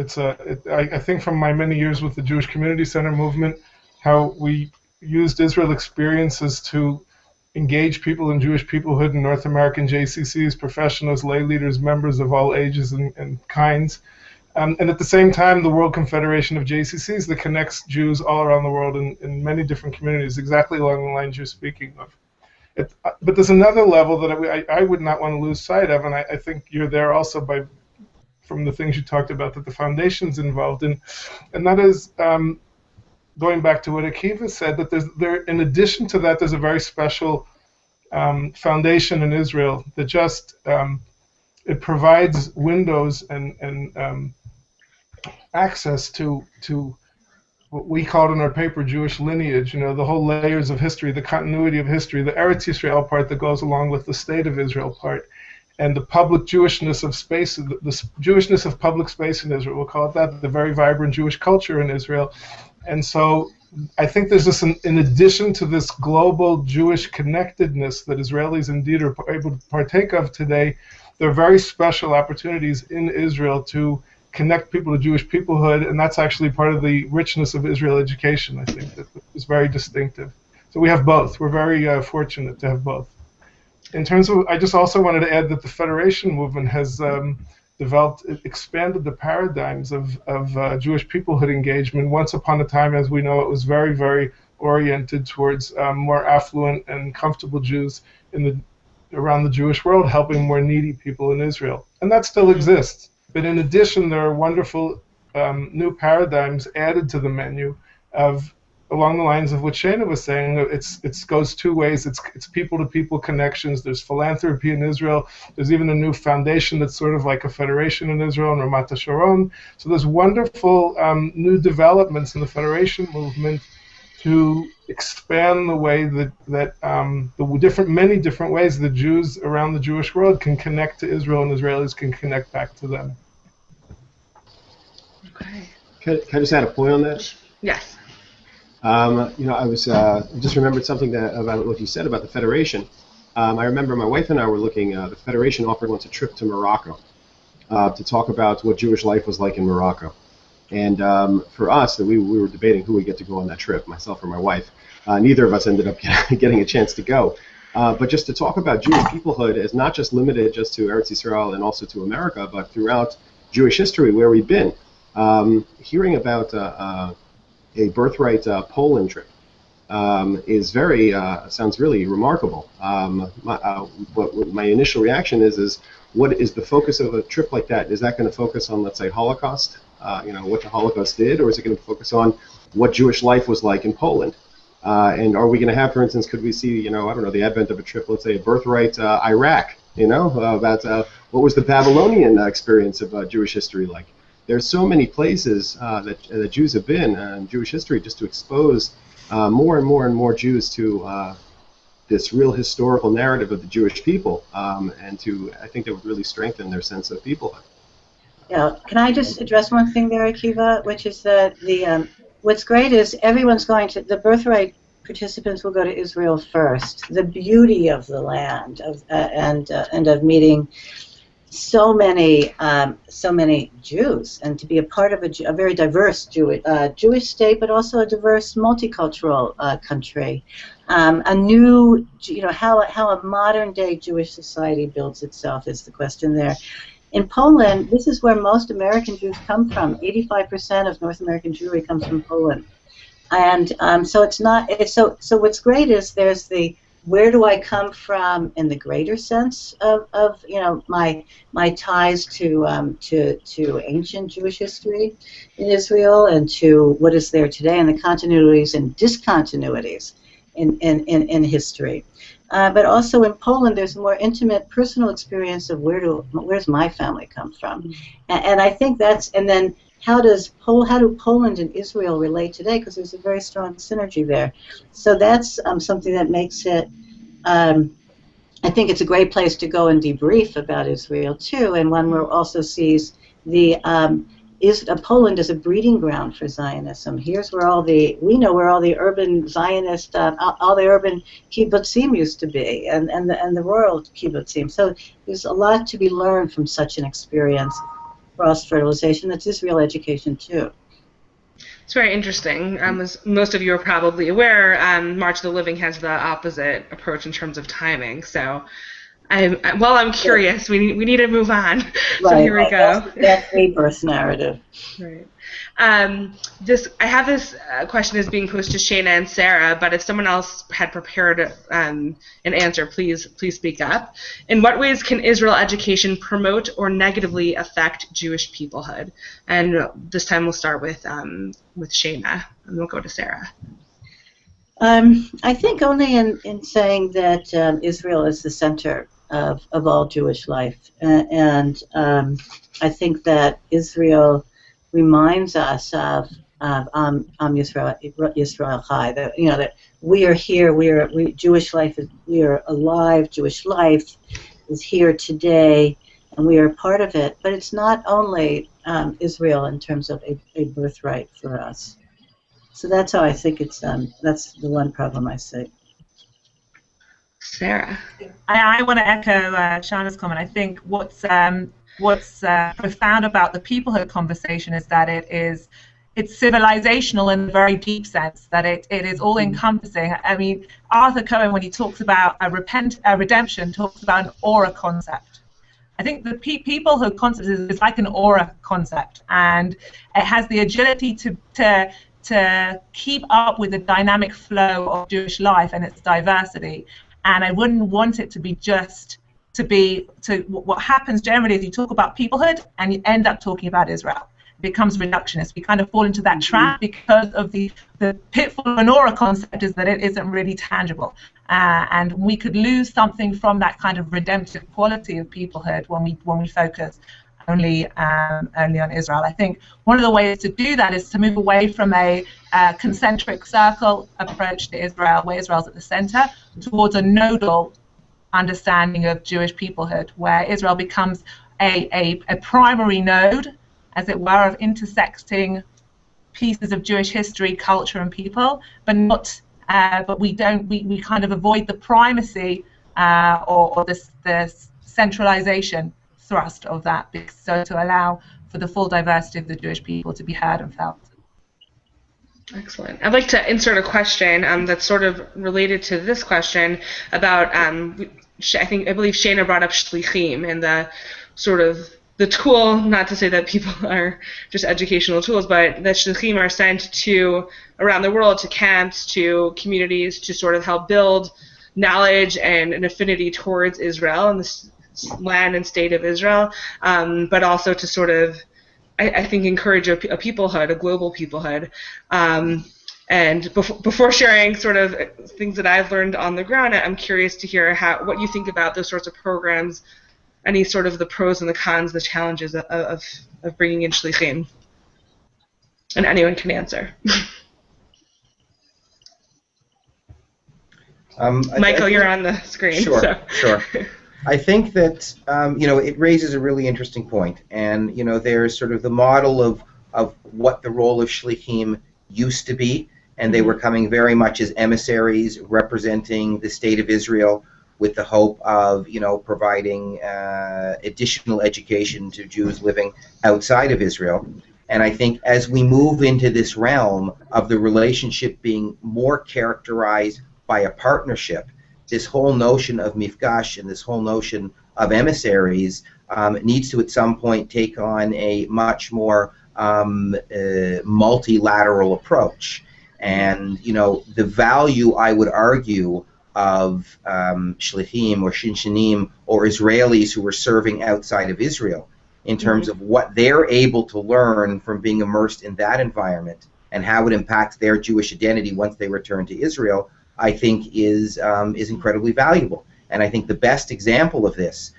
Speaker 2: I think from my many years with the Jewish Community Center movement, how we used Israel experiences to engage people in Jewish peoplehood in North American JCCs, professionals, lay leaders, members of all ages and kinds. And at the same time, the World Confederation of JCCs that connects Jews all around the world in many different communities, exactly along the lines you're speaking of. But there's another level that I would not want to lose sight of, and I think you're there also from the things you talked about that the foundation's involved in, and that is going back to what Akiva said, that in addition to that, there's a very special foundation in Israel that just it provides windows and access to what we called in our paper Jewish lineage, the whole layers of history, the continuity of history, the Eretz Yisrael part that goes along with the State of Israel part, and the public Jewishness of space, the Jewishness of public space in Israel, we'll call it that, the very vibrant Jewish culture in Israel. And so I think there's this, in addition to this global Jewish connectedness that Israelis indeed are able to partake of today, there are very special opportunities in Israel to connect people to Jewish peoplehood, and that's actually part of the richness of Israel education, I think, that is very distinctive. So we have both. We're very fortunate to have both. In terms of, I just also wanted to add that the Federation movement has expanded the paradigms of Jewish peoplehood engagement. Once upon a time, as we know, it was very, very oriented towards more affluent and comfortable Jews around the Jewish world, helping more needy people in Israel. And that still exists. But in addition, there are wonderful new paradigms added to the menu along the lines of what Shana was saying. It goes two ways. It's people-to-people connections. There's philanthropy in Israel. There's even a new foundation that's sort of like a federation in Israel, in Ramat HaSharon. So there's wonderful new developments in the Federation movement to expand the way that many different ways the Jews around the Jewish world can connect to Israel and Israelis can connect back to them.
Speaker 1: Okay.
Speaker 4: Can I just add a point on that?
Speaker 1: Yes.
Speaker 4: I was just remembered something about what you said about the Federation. I remember my wife and I were looking. The Federation offered once a trip to Morocco to talk about what Jewish life was like in Morocco. And for us, we were debating who would get to go on that trip, myself or my wife. Neither of us ended up getting a chance to go. But just to talk about Jewish peoplehood as not just limited just to Eretz Yisrael and also to America, but throughout Jewish history where we've been. Hearing about a birthright Poland trip is sounds really remarkable. My initial reaction is what is the focus of a trip like that? Is that going to focus on, let's say, Holocaust? What the Holocaust did, or is it going to focus on what Jewish life was like in Poland? And are we going to have, for instance, could we see, I don't know, the advent of a trip, let's say a birthright Iraq, about what was the Babylonian experience of Jewish history like? There's so many places that Jews have been in Jewish history, just to expose more and more Jews to this real historical narrative of the Jewish people, and I think that would really strengthen their sense of peoplehood.
Speaker 6: Yeah, can I just address one thing there, Akiva, which is that what's great is everyone's going to, the birthright participants will go to Israel first. The beauty of the land and of meeting so many Jews, and to be a part of a very diverse Jewish state, but also a diverse multicultural country. A new, how a modern day Jewish society builds itself is the question there. In Poland, this is where most American Jews come from. 85% of North American Jewry comes from Poland, and so it's not. So what's great is there's the where do I come from in the greater sense of my ties to ancient Jewish history in Israel, and to what is there today, and the continuities and discontinuities in history. But also in Poland, there's a more intimate personal experience of where's my family come from, and I think that's, and then how do Poland and Israel relate today? Because there's a very strong synergy there. So that's something that makes it. I think it's a great place to go and debrief about Israel too, and one where also sees Poland as a breeding ground for Zionism. Here's where we know where all the urban Zionist, all the urban kibbutzim used to be, and the rural kibbutzim. So there's a lot to be learned from such an experience, cross-fertilization. That's Israel education too.
Speaker 1: It's very interesting. As most of you are probably aware, March of the Living has the opposite approach in terms of timing. So I'm curious. We need to move on. So
Speaker 6: right,
Speaker 1: here we go.
Speaker 6: That's a birth narrative.
Speaker 1: Right. I have this question is being posed to Shana and Sarah, but if someone else had prepared an answer, please speak up. In what ways can Israel education promote or negatively affect Jewish peoplehood? And this time we'll start with Shana, and we'll go to Sarah.
Speaker 6: I think only in saying that Israel is the center of all Jewish life, and I think that Israel reminds us of Yisrael Chai, that we are here, Jewish life we are alive. Jewish life is here today, and we are part of it. But it's not only Israel in terms of a birthright for us. So that's how I think it's that's the one problem I see.
Speaker 1: Sarah,
Speaker 5: I want to echo Shana's comment. I think what's profound about the peoplehood conversation is that it's civilizational in a very deep sense, that it is all-encompassing. I mean, Arthur Cohen, when he talks about redemption, talks about an aura concept. I think the peoplehood concept is like an aura concept, and it has the agility to keep up with the dynamic flow of Jewish life and its diversity. And I wouldn't want it to be what happens generally is you talk about peoplehood and you end up talking about Israel. It becomes reductionist. We kind of fall into that trap because of the pitfall of an aura concept is that it isn't really tangible. And we could lose something from that kind of redemptive quality of peoplehood when we focus only on Israel. I think one of the ways to do that is to move away from a concentric circle approach to Israel, where Israel's at the center, towards a nodal understanding of Jewish peoplehood, where Israel becomes a primary node, as it were, of intersecting pieces of Jewish history, culture, and people, but we kind of avoid the primacy or the centralization thrust of that, so to allow for the full diversity of the Jewish people to be heard and felt.
Speaker 1: Excellent. I'd like to insert a question that's sort of related to this question about, I believe Shana brought up shlichim and the sort of the tool, not to say that people are just educational tools, but that shlichim are sent to around the world, to camps, to communities, to sort of help build knowledge and an affinity towards Israel and this land and state of Israel, but also to sort of, I think, encourage a peoplehood, a global peoplehood. And before sharing sort of things that I've learned on the ground, I'm curious to hear what you think about those sorts of programs, any sort of the pros and the cons, the challenges of bringing in shlichim. And anyone can answer. Michael, you're on the screen.
Speaker 3: Sure,
Speaker 1: so.
Speaker 3: Sure. I think that it raises a really interesting point, and there's sort of the model of what the role of shlichim used to be, and they were coming very much as emissaries representing the state of Israel, with the hope of providing additional education to Jews living outside of Israel. And I think as we move into this realm of the relationship being more characterized by a partnership, this whole notion of mifgash and this whole notion of emissaries needs to at some point take on a much more multilateral approach. And the value, I would argue, of shlichim or shinshinim or Israelis who are serving outside of Israel in terms of what they're able to learn from being immersed in that environment and how it impacts their Jewish identity once they return to Israel, I think is incredibly valuable. And I think the best example of this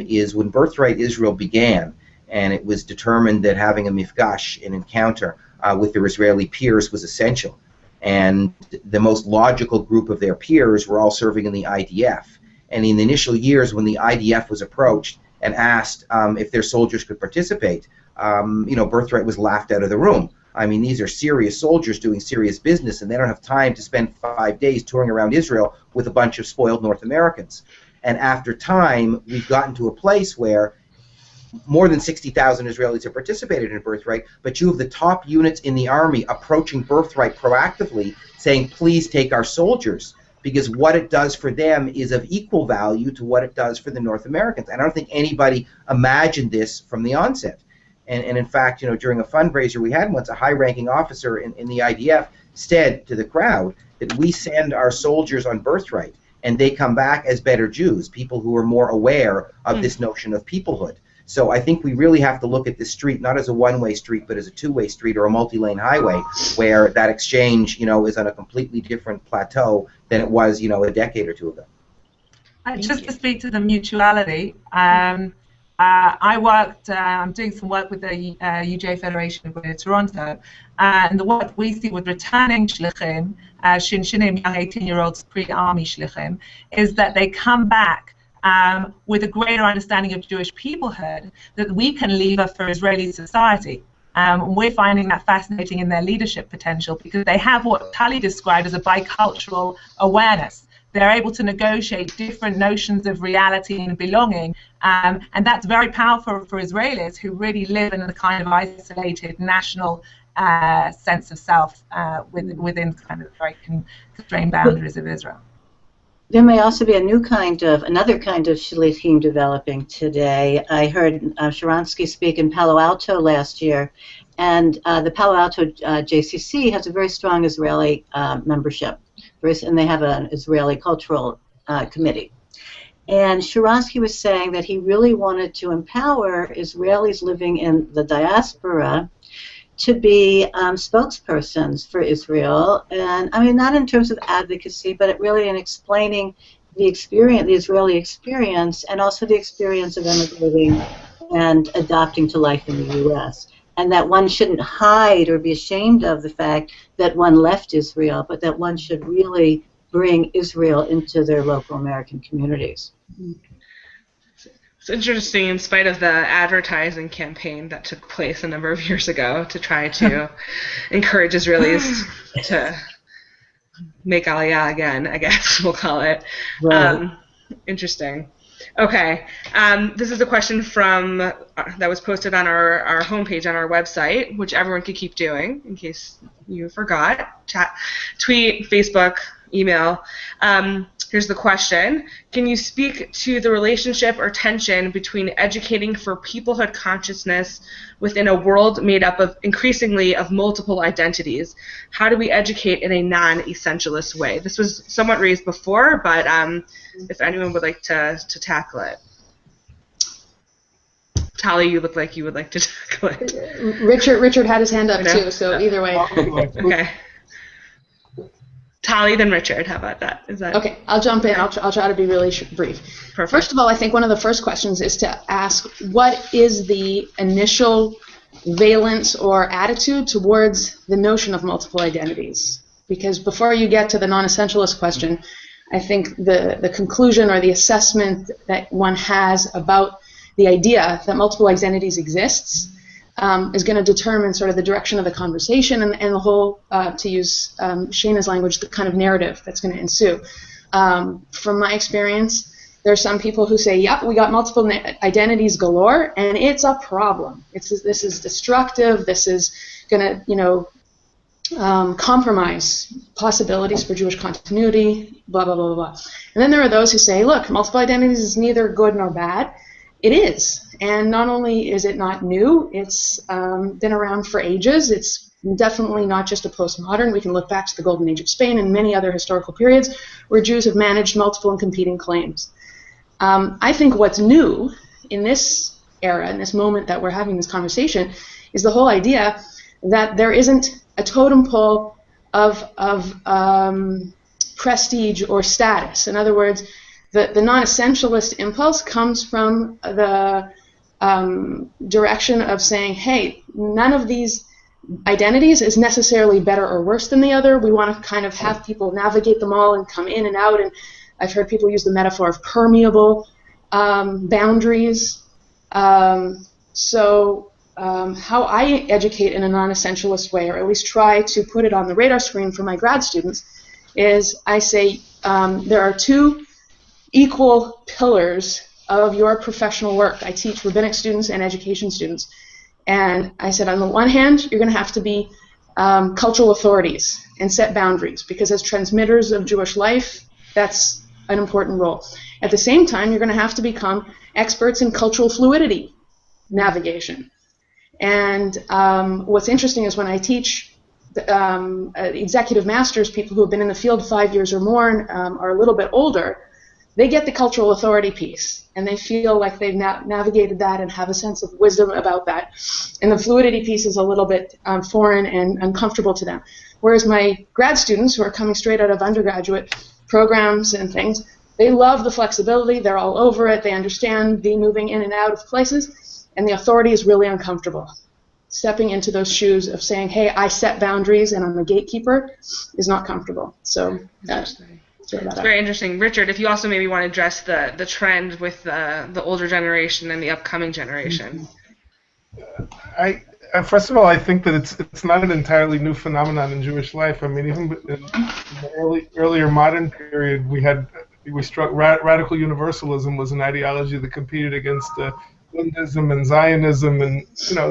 Speaker 3: is when Birthright Israel began, and it was determined that having a mifgash, an encounter with their Israeli peers, was essential. And the most logical group of their peers were all serving in the IDF. And in the initial years when the IDF was approached and asked if their soldiers could participate, Birthright was laughed out of the room. I mean, these are serious soldiers doing serious business, and they don't have time to spend 5 days touring around Israel with a bunch of spoiled North Americans. And after time, we've gotten to a place where more than 60,000 Israelis have participated in Birthright, but you have the top units in the army approaching Birthright proactively, saying, please take our soldiers, because what it does for them is of equal value to what it does for the North Americans. And I don't think anybody imagined this from the onset. And in fact, during a fundraiser we had once, a high-ranking officer in the IDF said to the crowd that we send our soldiers on Birthright, and they come back as better Jews, people who are more aware of this notion of peoplehood. So I think we really have to look at this street not as a one-way street, but as a two-way street or a multi-lane highway, where that exchange, is on a completely different plateau than it was, a decade or two ago.
Speaker 5: Just to speak to the mutuality, I'm doing some work with the UJ Federation of Greater Toronto, and the work we see with returning shlichim, shinshinim, young 18-year-olds pre-army shlichim, is that they come back with a greater understanding of Jewish peoplehood that we can lever for Israeli society. We're finding that fascinating in their leadership potential because they have what Tali described as a bicultural awareness. They're able to negotiate different notions of reality and belonging, and that's very powerful for Israelis who really live in a kind of isolated national sense of self within kind of very constrained boundaries of Israel.
Speaker 6: There may also be another kind of shlichim developing today. I heard Sharansky speak in Palo Alto last year, and the Palo Alto JCC has a very strong Israeli membership, and they have an Israeli cultural committee. And Sharansky was saying that he really wanted to empower Israelis living in the diaspora to be spokespersons for Israel, and I mean not in terms of advocacy, but really in explaining the experience, the Israeli experience, and also the experience of immigrating and adapting to life in the U.S. And that one shouldn't hide or be ashamed of the fact that one left Israel, but that one should really bring Israel into their local American communities.
Speaker 1: It's interesting, in spite of the advertising campaign that took place a number of years ago to try to encourage Israelis to make Aliyah again, I guess we'll call it.
Speaker 6: Right.
Speaker 1: Interesting. Okay, this is a question that was posted on our homepage on our website, which everyone could keep doing in case you forgot. Chat, tweet, Facebook, email. Here's the question. Can you speak to the relationship or tension between educating for peoplehood consciousness within a world made up of increasingly of multiple identities? How do we educate in a non-essentialist way? This was somewhat raised before, but if anyone would like to tackle it. Tali, you look like you would like to tackle it.
Speaker 7: Richard had his hand up too, so either way.
Speaker 1: Okay. Tali, then Richard. How about that? Is that
Speaker 7: okay? I'll jump in. I'll try to be really brief.
Speaker 1: Perfect.
Speaker 7: First of all, I think one of the first questions is to ask what is the initial valence or attitude towards the notion of multiple identities? Because before you get to the non-essentialist question, I think the conclusion or the assessment that one has about the idea that multiple identities exists is going to determine sort of the direction of the conversation and the whole, to use Shayna's language, the kind of narrative that's going to ensue. From my experience, there are some people who say, yep, we got multiple identities galore, and it's a problem. This is destructive. This is going to, compromise possibilities for Jewish continuity, blah, blah, blah, blah. And then there are those who say, look, multiple identities is neither good nor bad. It is. And not only is it not new, it's been around for ages. It's definitely not just a postmodern. We can look back to the Golden Age of Spain and many other historical periods where Jews have managed multiple and competing claims. I think what's new in this era, in this moment that we're having this conversation, is the whole idea that there isn't a totem pole of prestige or status. In other words, the non-essentialist impulse comes from the direction of saying, hey, none of these identities is necessarily better or worse than the other. We want to kind of have people navigate them all and come in and out. And I've heard people use the metaphor of permeable boundaries. How I educate in a non-essentialist way, or at least try to put it on the radar screen for my grad students, is I say there are two equal pillars of your professional work. I teach rabbinic students and education students. And I said, on the one hand, you're going to have to be cultural authorities and set boundaries, because as transmitters of Jewish life, that's an important role. At the same time, you're going to have to become experts in cultural fluidity navigation. And what's interesting is when I teach executive masters, people who have been in the field 5 years or more and are a little bit older, they get the cultural authority piece, and they feel like they've navigated that and have a sense of wisdom about that. And the fluidity piece is a little bit foreign and uncomfortable to them. Whereas my grad students, who are coming straight out of undergraduate programs and things, they love the flexibility, they're all over it, they understand the moving in and out of places, and the authority is really uncomfortable. Stepping into those shoes of saying, hey, I set boundaries and I'm a gatekeeper is not comfortable. So that's
Speaker 1: very interesting. Richard, if you also maybe want to address the trend with the older generation and the upcoming generation.
Speaker 2: First of all, I think that it's not an entirely new phenomenon in Jewish life. I mean, even in the earlier modern period, radical universalism was an ideology that competed against Buddhism and Zionism and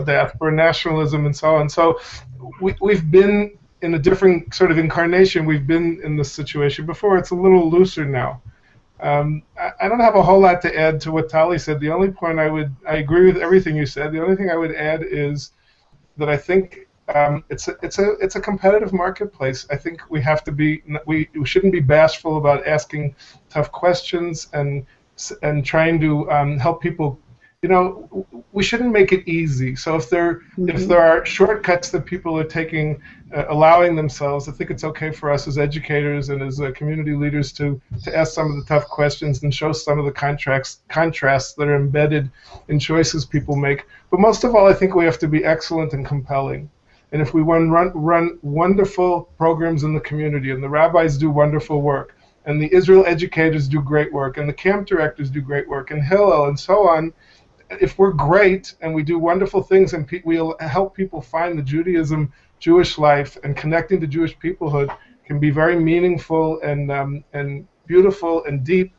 Speaker 2: diaspora nationalism and so on. So we've been in a different sort of incarnation. We've been in this situation before. It's a little looser now. I don't have a whole lot to add to what Tali said. The only point I agree with everything you said. The only thing I would add is that I think it's a competitive marketplace. I think we have to be we shouldn't be bashful about asking tough questions and trying to help people. We shouldn't make it easy. So if there are shortcuts that people are taking, allowing themselves, I think it's okay for us as educators and as community leaders to ask some of the tough questions and show some of the contrasts that are embedded in choices people make. But most of all, I think we have to be excellent and compelling. And if we run wonderful programs in the community, and the rabbis do wonderful work, and the Israel educators do great work, and the camp directors do great work, and Hillel and so on, if we're great and we do wonderful things and we'll help people find the Jewish life, and connecting to Jewish peoplehood can be very meaningful and beautiful and deep,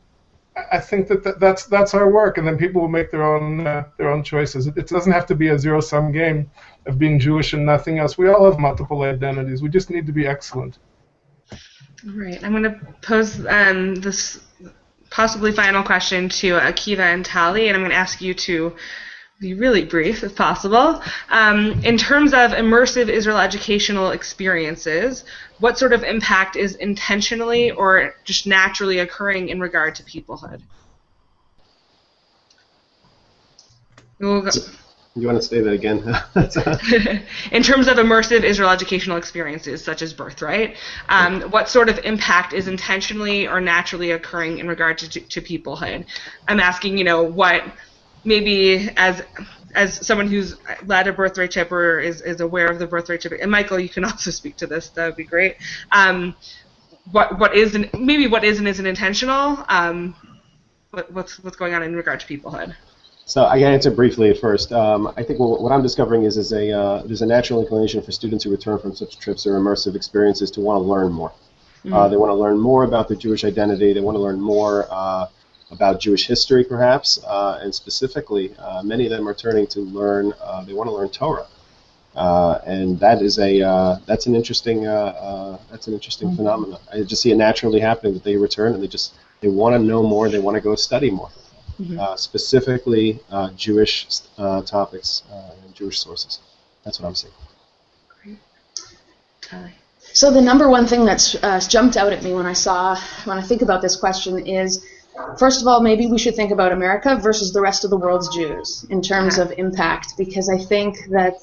Speaker 2: I think that's our work, and then people will make their own choices. It doesn't have to be a zero-sum game of being Jewish and nothing else. We all have multiple identities. We just need to be excellent.
Speaker 1: All right, I'm going to pose this possibly final question to Akiva and Tali, and I'm going to ask you to be really brief if possible. In terms of immersive Israel educational experiences, what sort of impact is intentionally or just naturally occurring in regard to peoplehood?
Speaker 4: You want to say that again?
Speaker 1: In terms of immersive Israel educational experiences, such as Birthright, what sort of impact is intentionally or naturally occurring in regard to peoplehood? I'm asking, what maybe as someone who's led a Birthright trip or is aware of the Birthright trip, and Michael, you can also speak to this. That would be great. What is and isn't intentional? What's going on in regard to peoplehood?
Speaker 4: So I can answer briefly at first. I think what I'm discovering is there's a natural inclination for students who return from such trips or immersive experiences to want to learn more. Mm-hmm. They want to learn more about their Jewish identity. They want to learn more about Jewish history, perhaps, and specifically, many of them are turning to learn. They want to learn Torah, and that's an interesting phenomenon. I just see it naturally happening that they return and they want to know more. They want to go study more. Mm-hmm. Specifically Jewish topics and Jewish sources. That's what I'm seeing.
Speaker 1: Great.
Speaker 7: So the number one thing that's jumped out at me when I think about this question is, first of all, maybe we should think about America versus the rest of the world's Jews in terms of impact, because I think that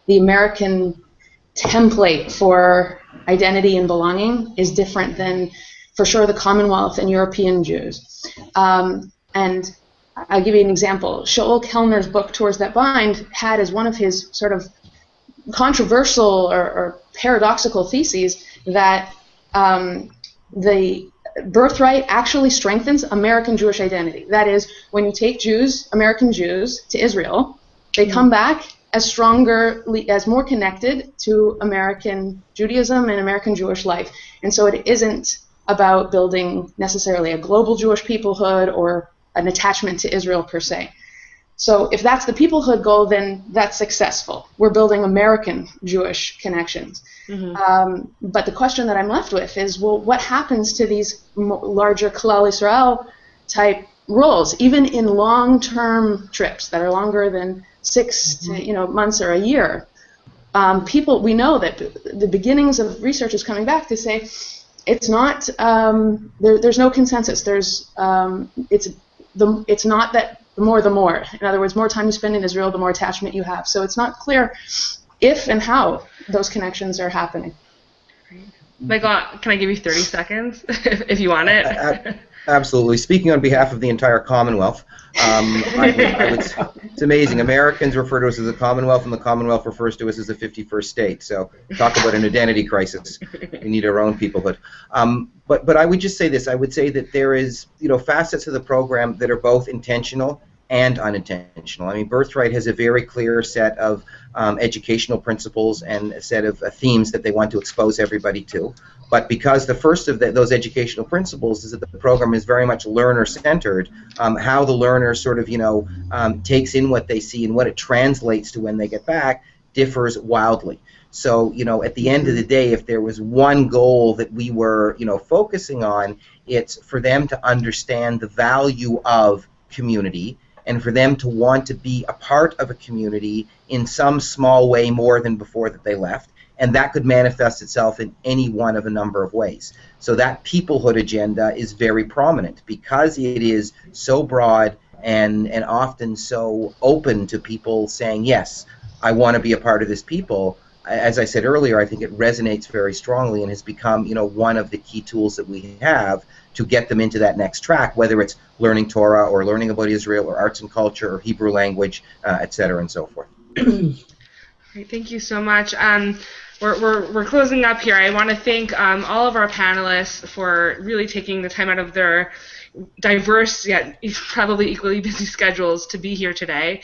Speaker 7: the American template for identity and belonging is different than, for sure, the Commonwealth and European Jews. And I'll give you an example. Shaul Kellner's book, Tours That Bind, had as one of his sort of controversial or paradoxical theses that the birthright actually strengthens American Jewish identity. That is, when you take American Jews, to Israel, they come back as more connected to American Judaism and American Jewish life. And so it isn't about building necessarily a global Jewish peoplehood or an attachment to Israel per se. So if that's the peoplehood goal, then that's successful. We're building American Jewish connections. Mm-hmm. But the question that I'm left with is, well, what happens to these larger Klal Yisrael type roles, even in long-term trips that are longer than 6 months or a year? We know that the beginnings of research is coming back to say it's not. There's no consensus. It's not that the more. In other words, more time you spend in Israel, the more attachment you have. So it's not clear if and how those connections are happening.
Speaker 1: Michael, can I give you 30 seconds if you want it?
Speaker 3: Absolutely. Speaking on behalf of the entire Commonwealth, it's amazing. Americans refer to us as the Commonwealth, and the Commonwealth refers to us as the 51st state. So talk about an identity crisis. We need our own peoplehood. But I would just say this. I would say that there is facets of the program that are both intentional and unintentional. I mean, Birthright has a very clear set of educational principles and a set of themes that they want to expose everybody to. But because the first of those educational principles is that the program is very much learner-centered, how the learner sort of, takes in what they see and what it translates to when they get back differs wildly. So, at the end of the day, if there was one goal that we were, focusing on, it's for them to understand the value of community and for them to want to be a part of a community in some small way more than before that they left. And that could manifest itself in any one of a number of ways. So that peoplehood agenda is very prominent because it is so broad and often so open to people saying, yes, I want to be a part of this people. As I said earlier, I think it resonates very strongly and has become, one of the key tools that we have to get them into that next track, whether it's learning Torah or learning about Israel or arts and culture or Hebrew language, et cetera, and so forth.
Speaker 1: Great, thank you so much. We're closing up here. I want to thank all of our panelists for really taking the time out of their diverse yet probably equally busy schedules to be here today.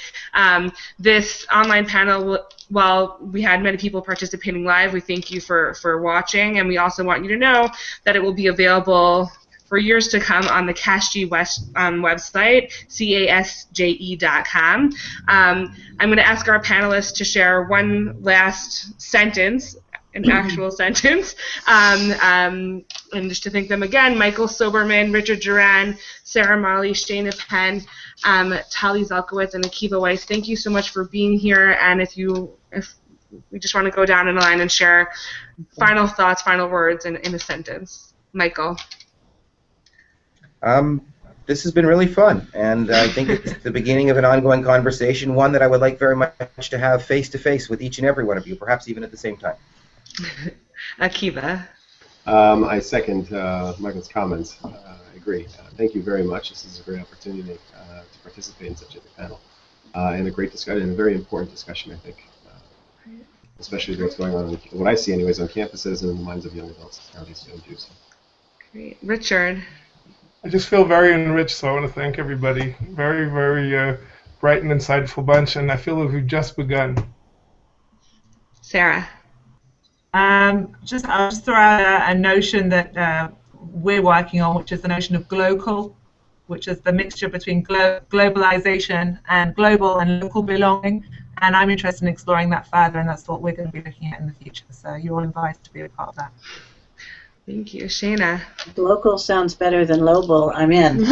Speaker 1: This online panel, while we had many people participating live, we thank you for watching, and we also want you to know that it will be available for years to come on the CASJE website, CASJE.com. I'm going to ask our panelists to share one last sentence, an actual sentence, and just to thank them again: Michael Soberman, Richard Duran, Sarah Marley, Shana Penn, Tali Zalkowitz, and Akiva Weiss. Thank you so much for being here. And if we just want to go down in the line and share final thoughts, final words in a sentence. Michael.
Speaker 3: this has been really fun, and I think it's the beginning of an ongoing conversation, one that I would like very much to have face-to-face with each and every one of you, perhaps even at the same time.
Speaker 1: Akiva.
Speaker 4: I second Michael's comments. I agree. Thank you very much. This is a great opportunity to participate in such a panel, and a great discussion, and a very important discussion, I think, especially what's going on, what I see anyways, on campuses and in the minds of young adults, nowadays, young Jews.
Speaker 1: Great. Richard.
Speaker 2: I just feel very enriched, so I want to thank everybody. Very, very bright and insightful bunch, and I feel that we've just begun.
Speaker 1: Sarah.
Speaker 5: I'll just throw out a notion that we're working on, which is the notion of glocal, which is the mixture between globalization and global and local belonging. And I'm interested in exploring that further, and that's what we're going to be looking at in the future. So you're all invited to be a part of that.
Speaker 1: Thank you. Shana.
Speaker 6: Local sounds better than global. I'm in. One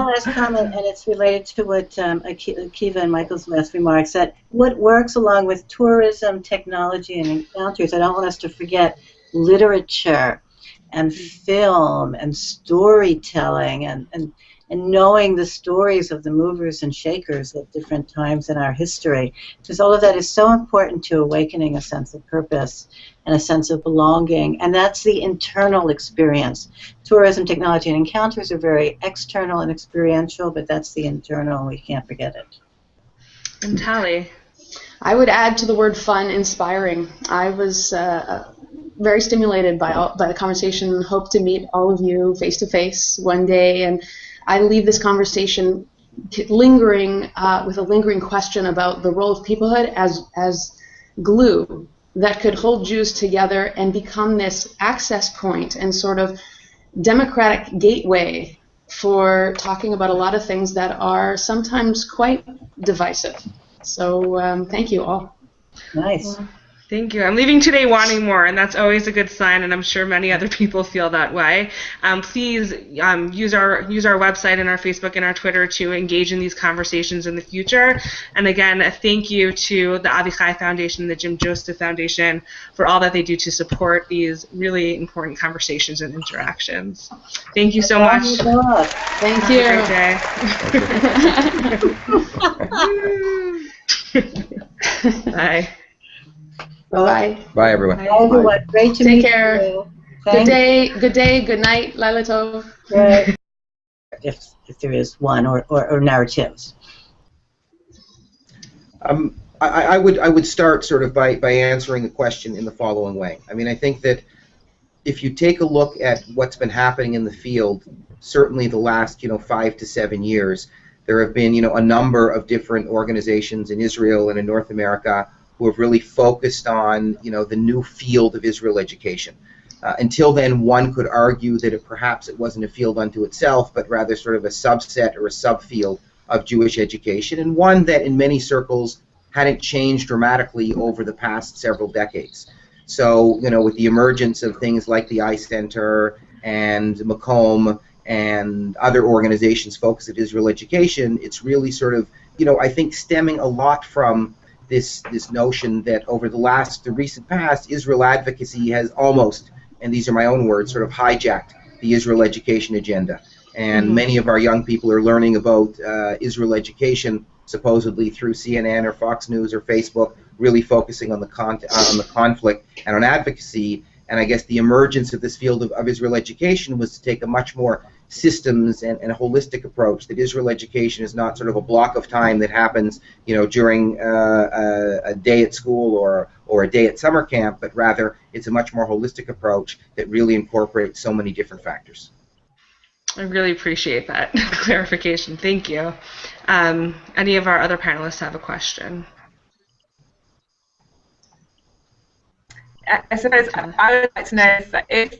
Speaker 6: last comment, and it's related to what Akiva and Michael's last remarks, that what works along with tourism, technology, and encounters, I don't want us to forget literature and film and storytelling and knowing the stories of the movers and shakers at different times in our history, because all of that is so important to awakening a sense of purpose and a sense of belonging, and that's the internal experience. Tourism, technology, and encounters are very external and experiential, but that's the internal, and we can't forget it.
Speaker 1: And Tali.
Speaker 7: I would add to the word fun, inspiring. I was very stimulated by the conversation and hope to meet all of you face-to-face one day, and I leave this conversation lingering with a lingering question about the role of peoplehood as glue that could hold Jews together and become this access point and sort of democratic gateway for talking about a lot of things that are sometimes quite divisive. So thank you all.
Speaker 6: Nice.
Speaker 1: Well, thank you. I'm leaving today wanting more, and that's always a good sign, and I'm sure many other people feel that way. Please use our website and our Facebook and our Twitter to engage in these conversations in the future. And again, a thank you to the Avichai Foundation and the Jim Joseph Foundation for all that they do to support these really important conversations and interactions. Thank you so much.
Speaker 7: Thank you.
Speaker 1: Have a great day. Bye.
Speaker 7: Bye.
Speaker 3: Bye, everyone.
Speaker 6: Bye, everyone. Great to meet you.
Speaker 7: Take care. Good day, good night, Laila Tov.
Speaker 6: Right. If there is one, or narratives.
Speaker 3: I would start sort of by answering the question in the following way. I mean, I think that if you take a look at what's been happening in the field, certainly the last 5 to 7 years, there have been a number of different organizations in Israel and in North America who have really focused on the new field of Israel education. Until then, one could argue that perhaps it wasn't a field unto itself, but rather sort of a subset or a subfield of Jewish education, and one that in many circles hadn't changed dramatically over the past several decades. So, with the emergence of things like the I Center and Macomb and other organizations focused at Israel education, it's really sort of, I think stemming a lot from this notion that over the recent past, Israel advocacy has almost, and these are my own words, sort of hijacked the Israel education agenda. And many of our young people are learning about Israel education supposedly through CNN or Fox News or Facebook, really focusing on the conflict and on advocacy. And I guess the emergence of this field of Israel education was to take a much more systems and a holistic approach, that Israel education is not sort of a block of time that happens during a day at school or a day at summer camp, but rather it's a much more holistic approach that really incorporates so many different factors.
Speaker 1: I really appreciate that clarification. Thank you. Any of our other panelists have a question?
Speaker 5: I suppose I would like to know if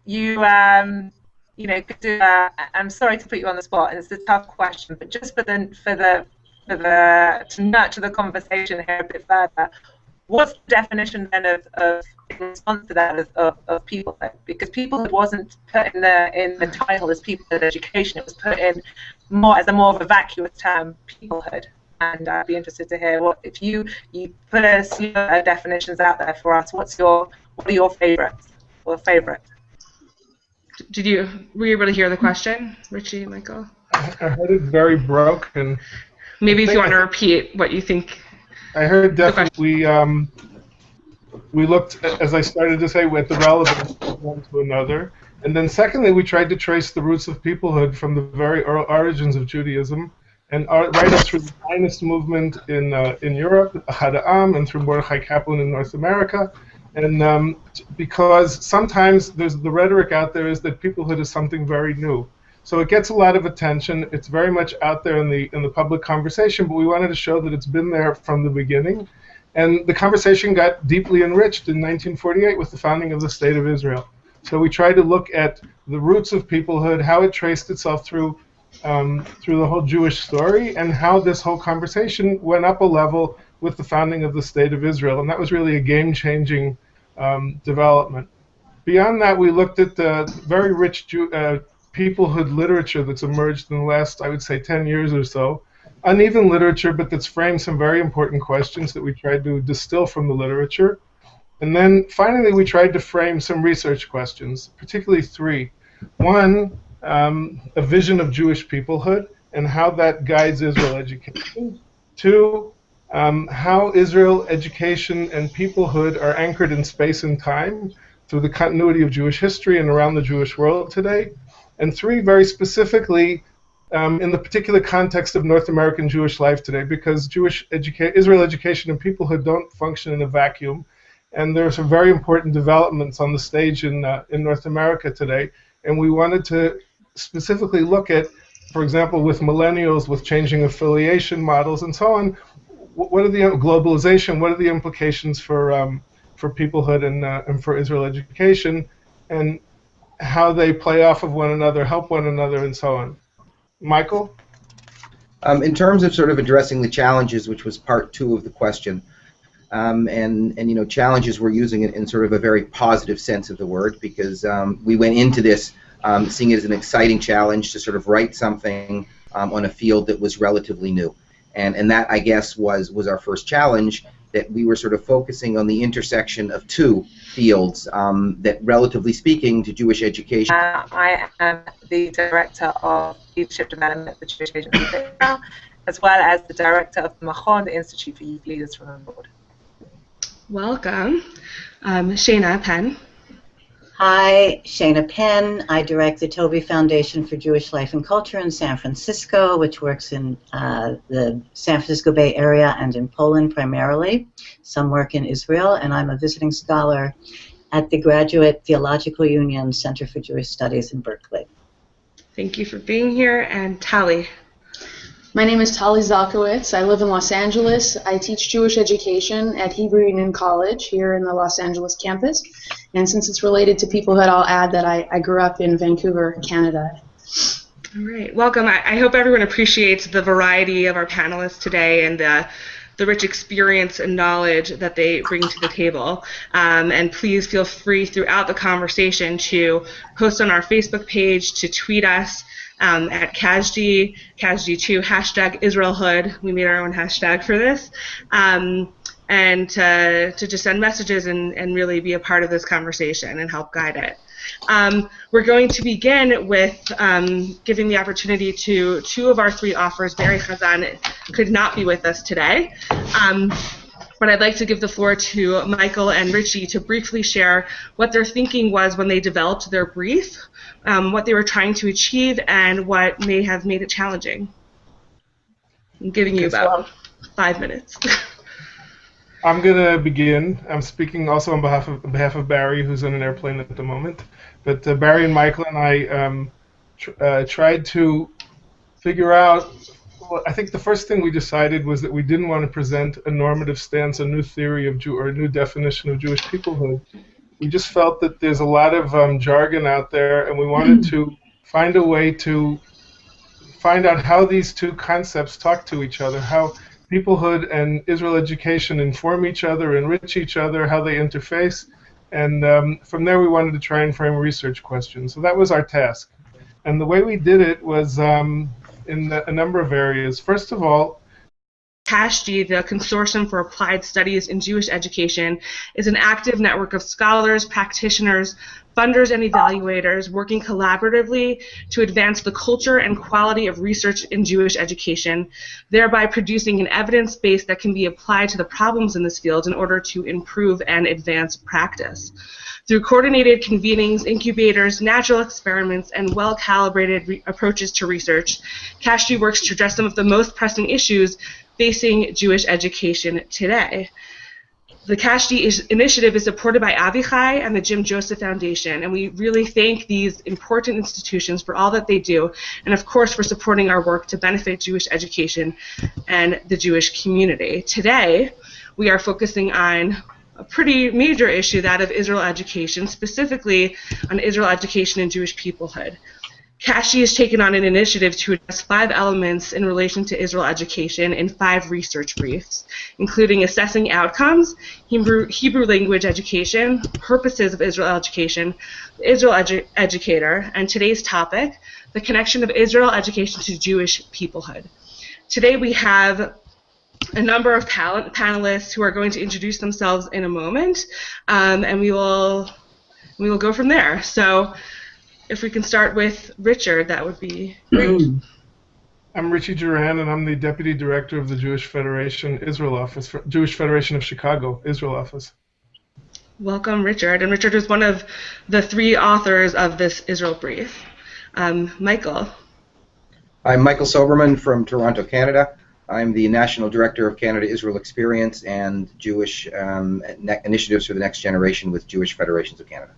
Speaker 5: you, could do. I'm sorry to put you on the spot, and it's a tough question, but just to nurture the conversation here a bit further, what's the definition then of in response to that of peoplehood? Because peoplehood wasn't put in the title as peoplehood education; it was put in more as more of a vacuous term, peoplehood. And I'd be interested to hear what, if you put a slew of definitions out there for us. What are your favorites or favorite?
Speaker 1: Were you able to hear the question, Richie and Michael?
Speaker 2: I heard it very broken.
Speaker 1: Maybe if you want to repeat what you think.
Speaker 2: I heard definitely. We looked, as I started to say, at the relevance of one to another, and then secondly, we tried to trace the roots of peoplehood from the very origins of Judaism, and right up through the Zionist movement in Europe, Ahad Ha'am, and through Mordechai Kaplan in North America. And because sometimes there's the rhetoric out there is that peoplehood is something very new. So it gets a lot of attention. It's very much out there in the public conversation, but we wanted to show that it's been there from the beginning. And the conversation got deeply enriched in 1948 with the founding of the State of Israel. So we tried to look at the roots of peoplehood, how it traced itself through the whole Jewish story, and how this whole conversation went up a level with the founding of the State of Israel. And that was really a game-changing development. Beyond that, we looked at the very rich peoplehood literature that's emerged in the last, I would say, 10 years or so. Uneven literature, but that's framed some very important questions that we tried to distill from the literature. And then finally, we tried to frame some research questions, particularly three. One, a vision of Jewish peoplehood and how that guides Israel education. Two, how Israel education and peoplehood are anchored in space and time through the continuity of Jewish history and around the Jewish world today. And three, very specifically, in the particular context of North American Jewish life today, because Israel education and peoplehood don't function in a vacuum, and there are some very important developments on the stage in North America today, and we wanted to specifically look at, for example, with millennials, with changing affiliation models and so on, what are the globalization? What are the implications for peoplehood and for Israel education, and how they play off of one another, help one another, and so on. Michael?
Speaker 3: In terms of sort of addressing the challenges, which was part two of the question, and you know, challenges, we're using it in sort of a very positive sense of the word, because we went into this seeing it as an exciting challenge to sort of write something on a field that was relatively new, and that, I guess, was our first challenge, that we were sort of focusing on the intersection of two fields that, relatively speaking, to Jewish education.
Speaker 5: I am the Director of Leadership Development at the Jewish Agency of Israel, as well as the Director of the Machon, the Institute for Youth Leaders from Abroad.
Speaker 1: Welcome. Shana Penn.
Speaker 6: Hi, Shana Penn. I direct the Toby Foundation for Jewish Life and Culture in San Francisco, which works in the San Francisco Bay Area and in Poland primarily. Some work in Israel, and I'm a visiting scholar at the Graduate Theological Union Center for Jewish Studies in Berkeley.
Speaker 1: Thank you for being here. And Tali.
Speaker 7: My name is Tali Zalkowitz. I live in Los Angeles. I teach Jewish education at Hebrew Union College here in the Los Angeles campus. And since it's related to peoplehood, I'll add that I grew up in Vancouver, Canada.
Speaker 1: All right. Welcome. I hope everyone appreciates the variety of our panelists today and the rich experience and knowledge that they bring to the table. And please feel free throughout the conversation to post on our Facebook page, to tweet us, at CASJE, CASJE2, hashtag Israelhood. We made our own hashtag for this. And to just send messages and really be a part of this conversation and help guide it. We're going to begin with giving the opportunity to two of our three authors. Barry Chazan could not be with us today. But I'd like to give the floor to Michael and Richie to briefly share what their thinking was when they developed their brief, what they were trying to achieve, and what may have made it challenging. I'm giving you about 5 minutes.
Speaker 2: I'm going to begin. I'm speaking also on behalf of Barry, who's on an airplane at the moment. But Barry and Michael and I tried to figure out. Well, I think the first thing we decided was that we didn't want to present a normative stance, a new theory of or a new definition of Jewish peoplehood. We just felt that there's a lot of jargon out there, and we wanted to find a way to find out how these two concepts talk to each other, how peoplehood and Israel education inform each other, enrich each other, how they interface, and from there we wanted to try and frame research questions. So that was our task. And the way we did it was in a number of areas. First of all,
Speaker 1: CASJE, the Consortium for Applied Studies in Jewish Education, is an active network of scholars, practitioners, funders, and evaluators working collaboratively to advance the culture and quality of research in Jewish education, thereby producing an evidence base that can be applied to the problems in this field in order to improve and advance practice. Through coordinated convenings, incubators, natural experiments, and well-calibrated approaches to research, CASJE works to address some of the most pressing issues facing Jewish education today. The CASJE initiative is supported by Avichai and the Jim Joseph Foundation, and we really thank these important institutions for all that they do, and of course for supporting our work to benefit Jewish education and the Jewish community. Today, we are focusing on a pretty major issue, that of Israel education, specifically on Israel education and Jewish peoplehood. CASJE has taken on an initiative to address 5 elements in relation to Israel education in 5 research briefs, including assessing outcomes, Hebrew language education, purposes of Israel education, the Israel educator, and today's topic, the connection of Israel education to Jewish peoplehood. Today we have a number of panelists who are going to introduce themselves in a moment, and we will go from there. So, if we can start with Richard, that would be great.
Speaker 2: I'm Richie Duran, and I'm the Deputy Director of the Jewish Federation Israel Office, Jewish Federation of Chicago, Israel Office.
Speaker 1: Welcome, Richard. And Richard is one of the 3 authors of this Israel brief. Michael.
Speaker 3: I'm Michael Soberman from Toronto, Canada. I'm the National Director of Canada-Israel Experience and Jewish Initiatives for the Next Generation with Jewish Federations of Canada.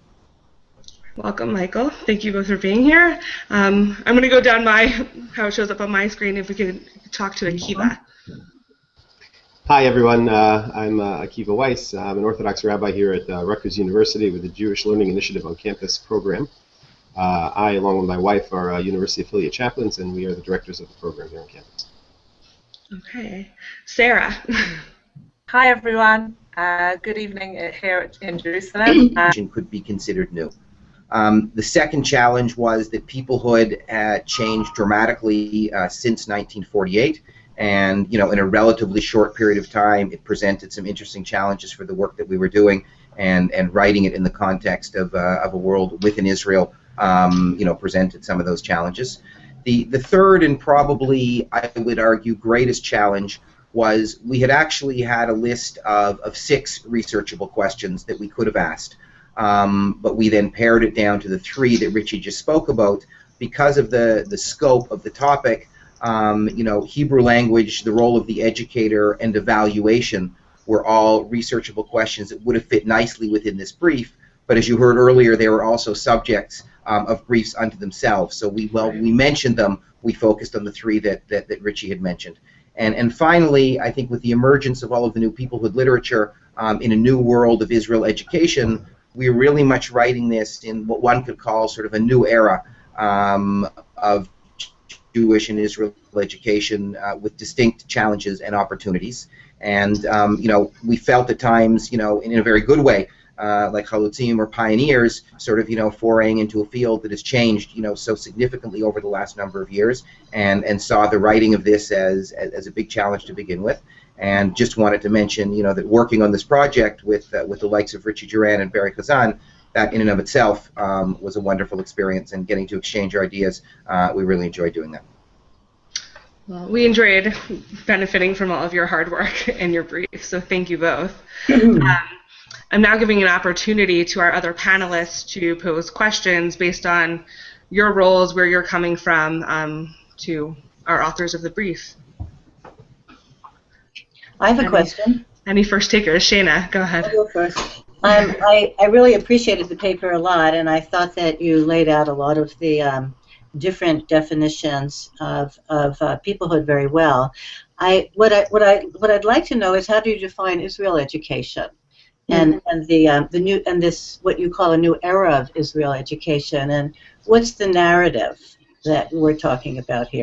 Speaker 1: Welcome, Michael. Thank you both for being here. I'm going to go down how it shows up on my screen, if we could talk to Akiva.
Speaker 4: Hi, everyone. I'm Akiva Weiss. I'm an Orthodox rabbi here at Rutgers University with the Jewish Learning Initiative on Campus program. I, along with my wife, are university affiliate chaplains, and we are the directors of the program here on campus.
Speaker 1: Okay. Sarah.
Speaker 5: Hi, everyone. Good evening here in Jerusalem.
Speaker 3: Could be considered new. The second challenge was that peoplehood changed dramatically since 1948, and in a relatively short period of time, it presented some interesting challenges for the work that we were doing, and writing it in the context of a world within Israel, presented some of those challenges. The third, and probably I would argue greatest challenge, was we had actually had a list of 6 researchable questions that we could have asked. But we then pared it down to the 3 that Richie just spoke about because of the scope of the topic. Hebrew language, the role of the educator, and evaluation were all researchable questions that would have fit nicely within this brief. But as you heard earlier, they were also subjects of briefs unto themselves. So we mentioned them. We focused on the 3 that Richie had mentioned. And finally, I think with the emergence of all of the new peoplehood literature in a new world of Israel education, we're really much writing this in what one could call sort of a new era of Jewish and Israel education with distinct challenges and opportunities. And we felt at times, in a very good way, like Chalutzim or pioneers, sort of, foraying into a field that has changed, so significantly over the last number of years, and saw the writing of this as a big challenge to begin with. And just wanted to mention, that working on this project with the likes of Richie Duran and Barry Kazan, that in and of itself was a wonderful experience, and getting to exchange our ideas, we really enjoyed doing that.
Speaker 1: Well, we enjoyed benefiting from all of your hard work and your brief, so thank you both. I'm now giving an opportunity to our other panelists to pose questions based on your roles, where you're coming from, to our authors of the brief.
Speaker 6: I have a question.
Speaker 1: Any first takers? Shana, go ahead.
Speaker 6: I'll go first. I really appreciated the paper a lot, and I thought that you laid out a lot of the different definitions of peoplehood very well. What I'd like to know is, how do you define Israel education, and the new, and this, what you call a new era of Israel education, and what's the narrative that we're talking about here?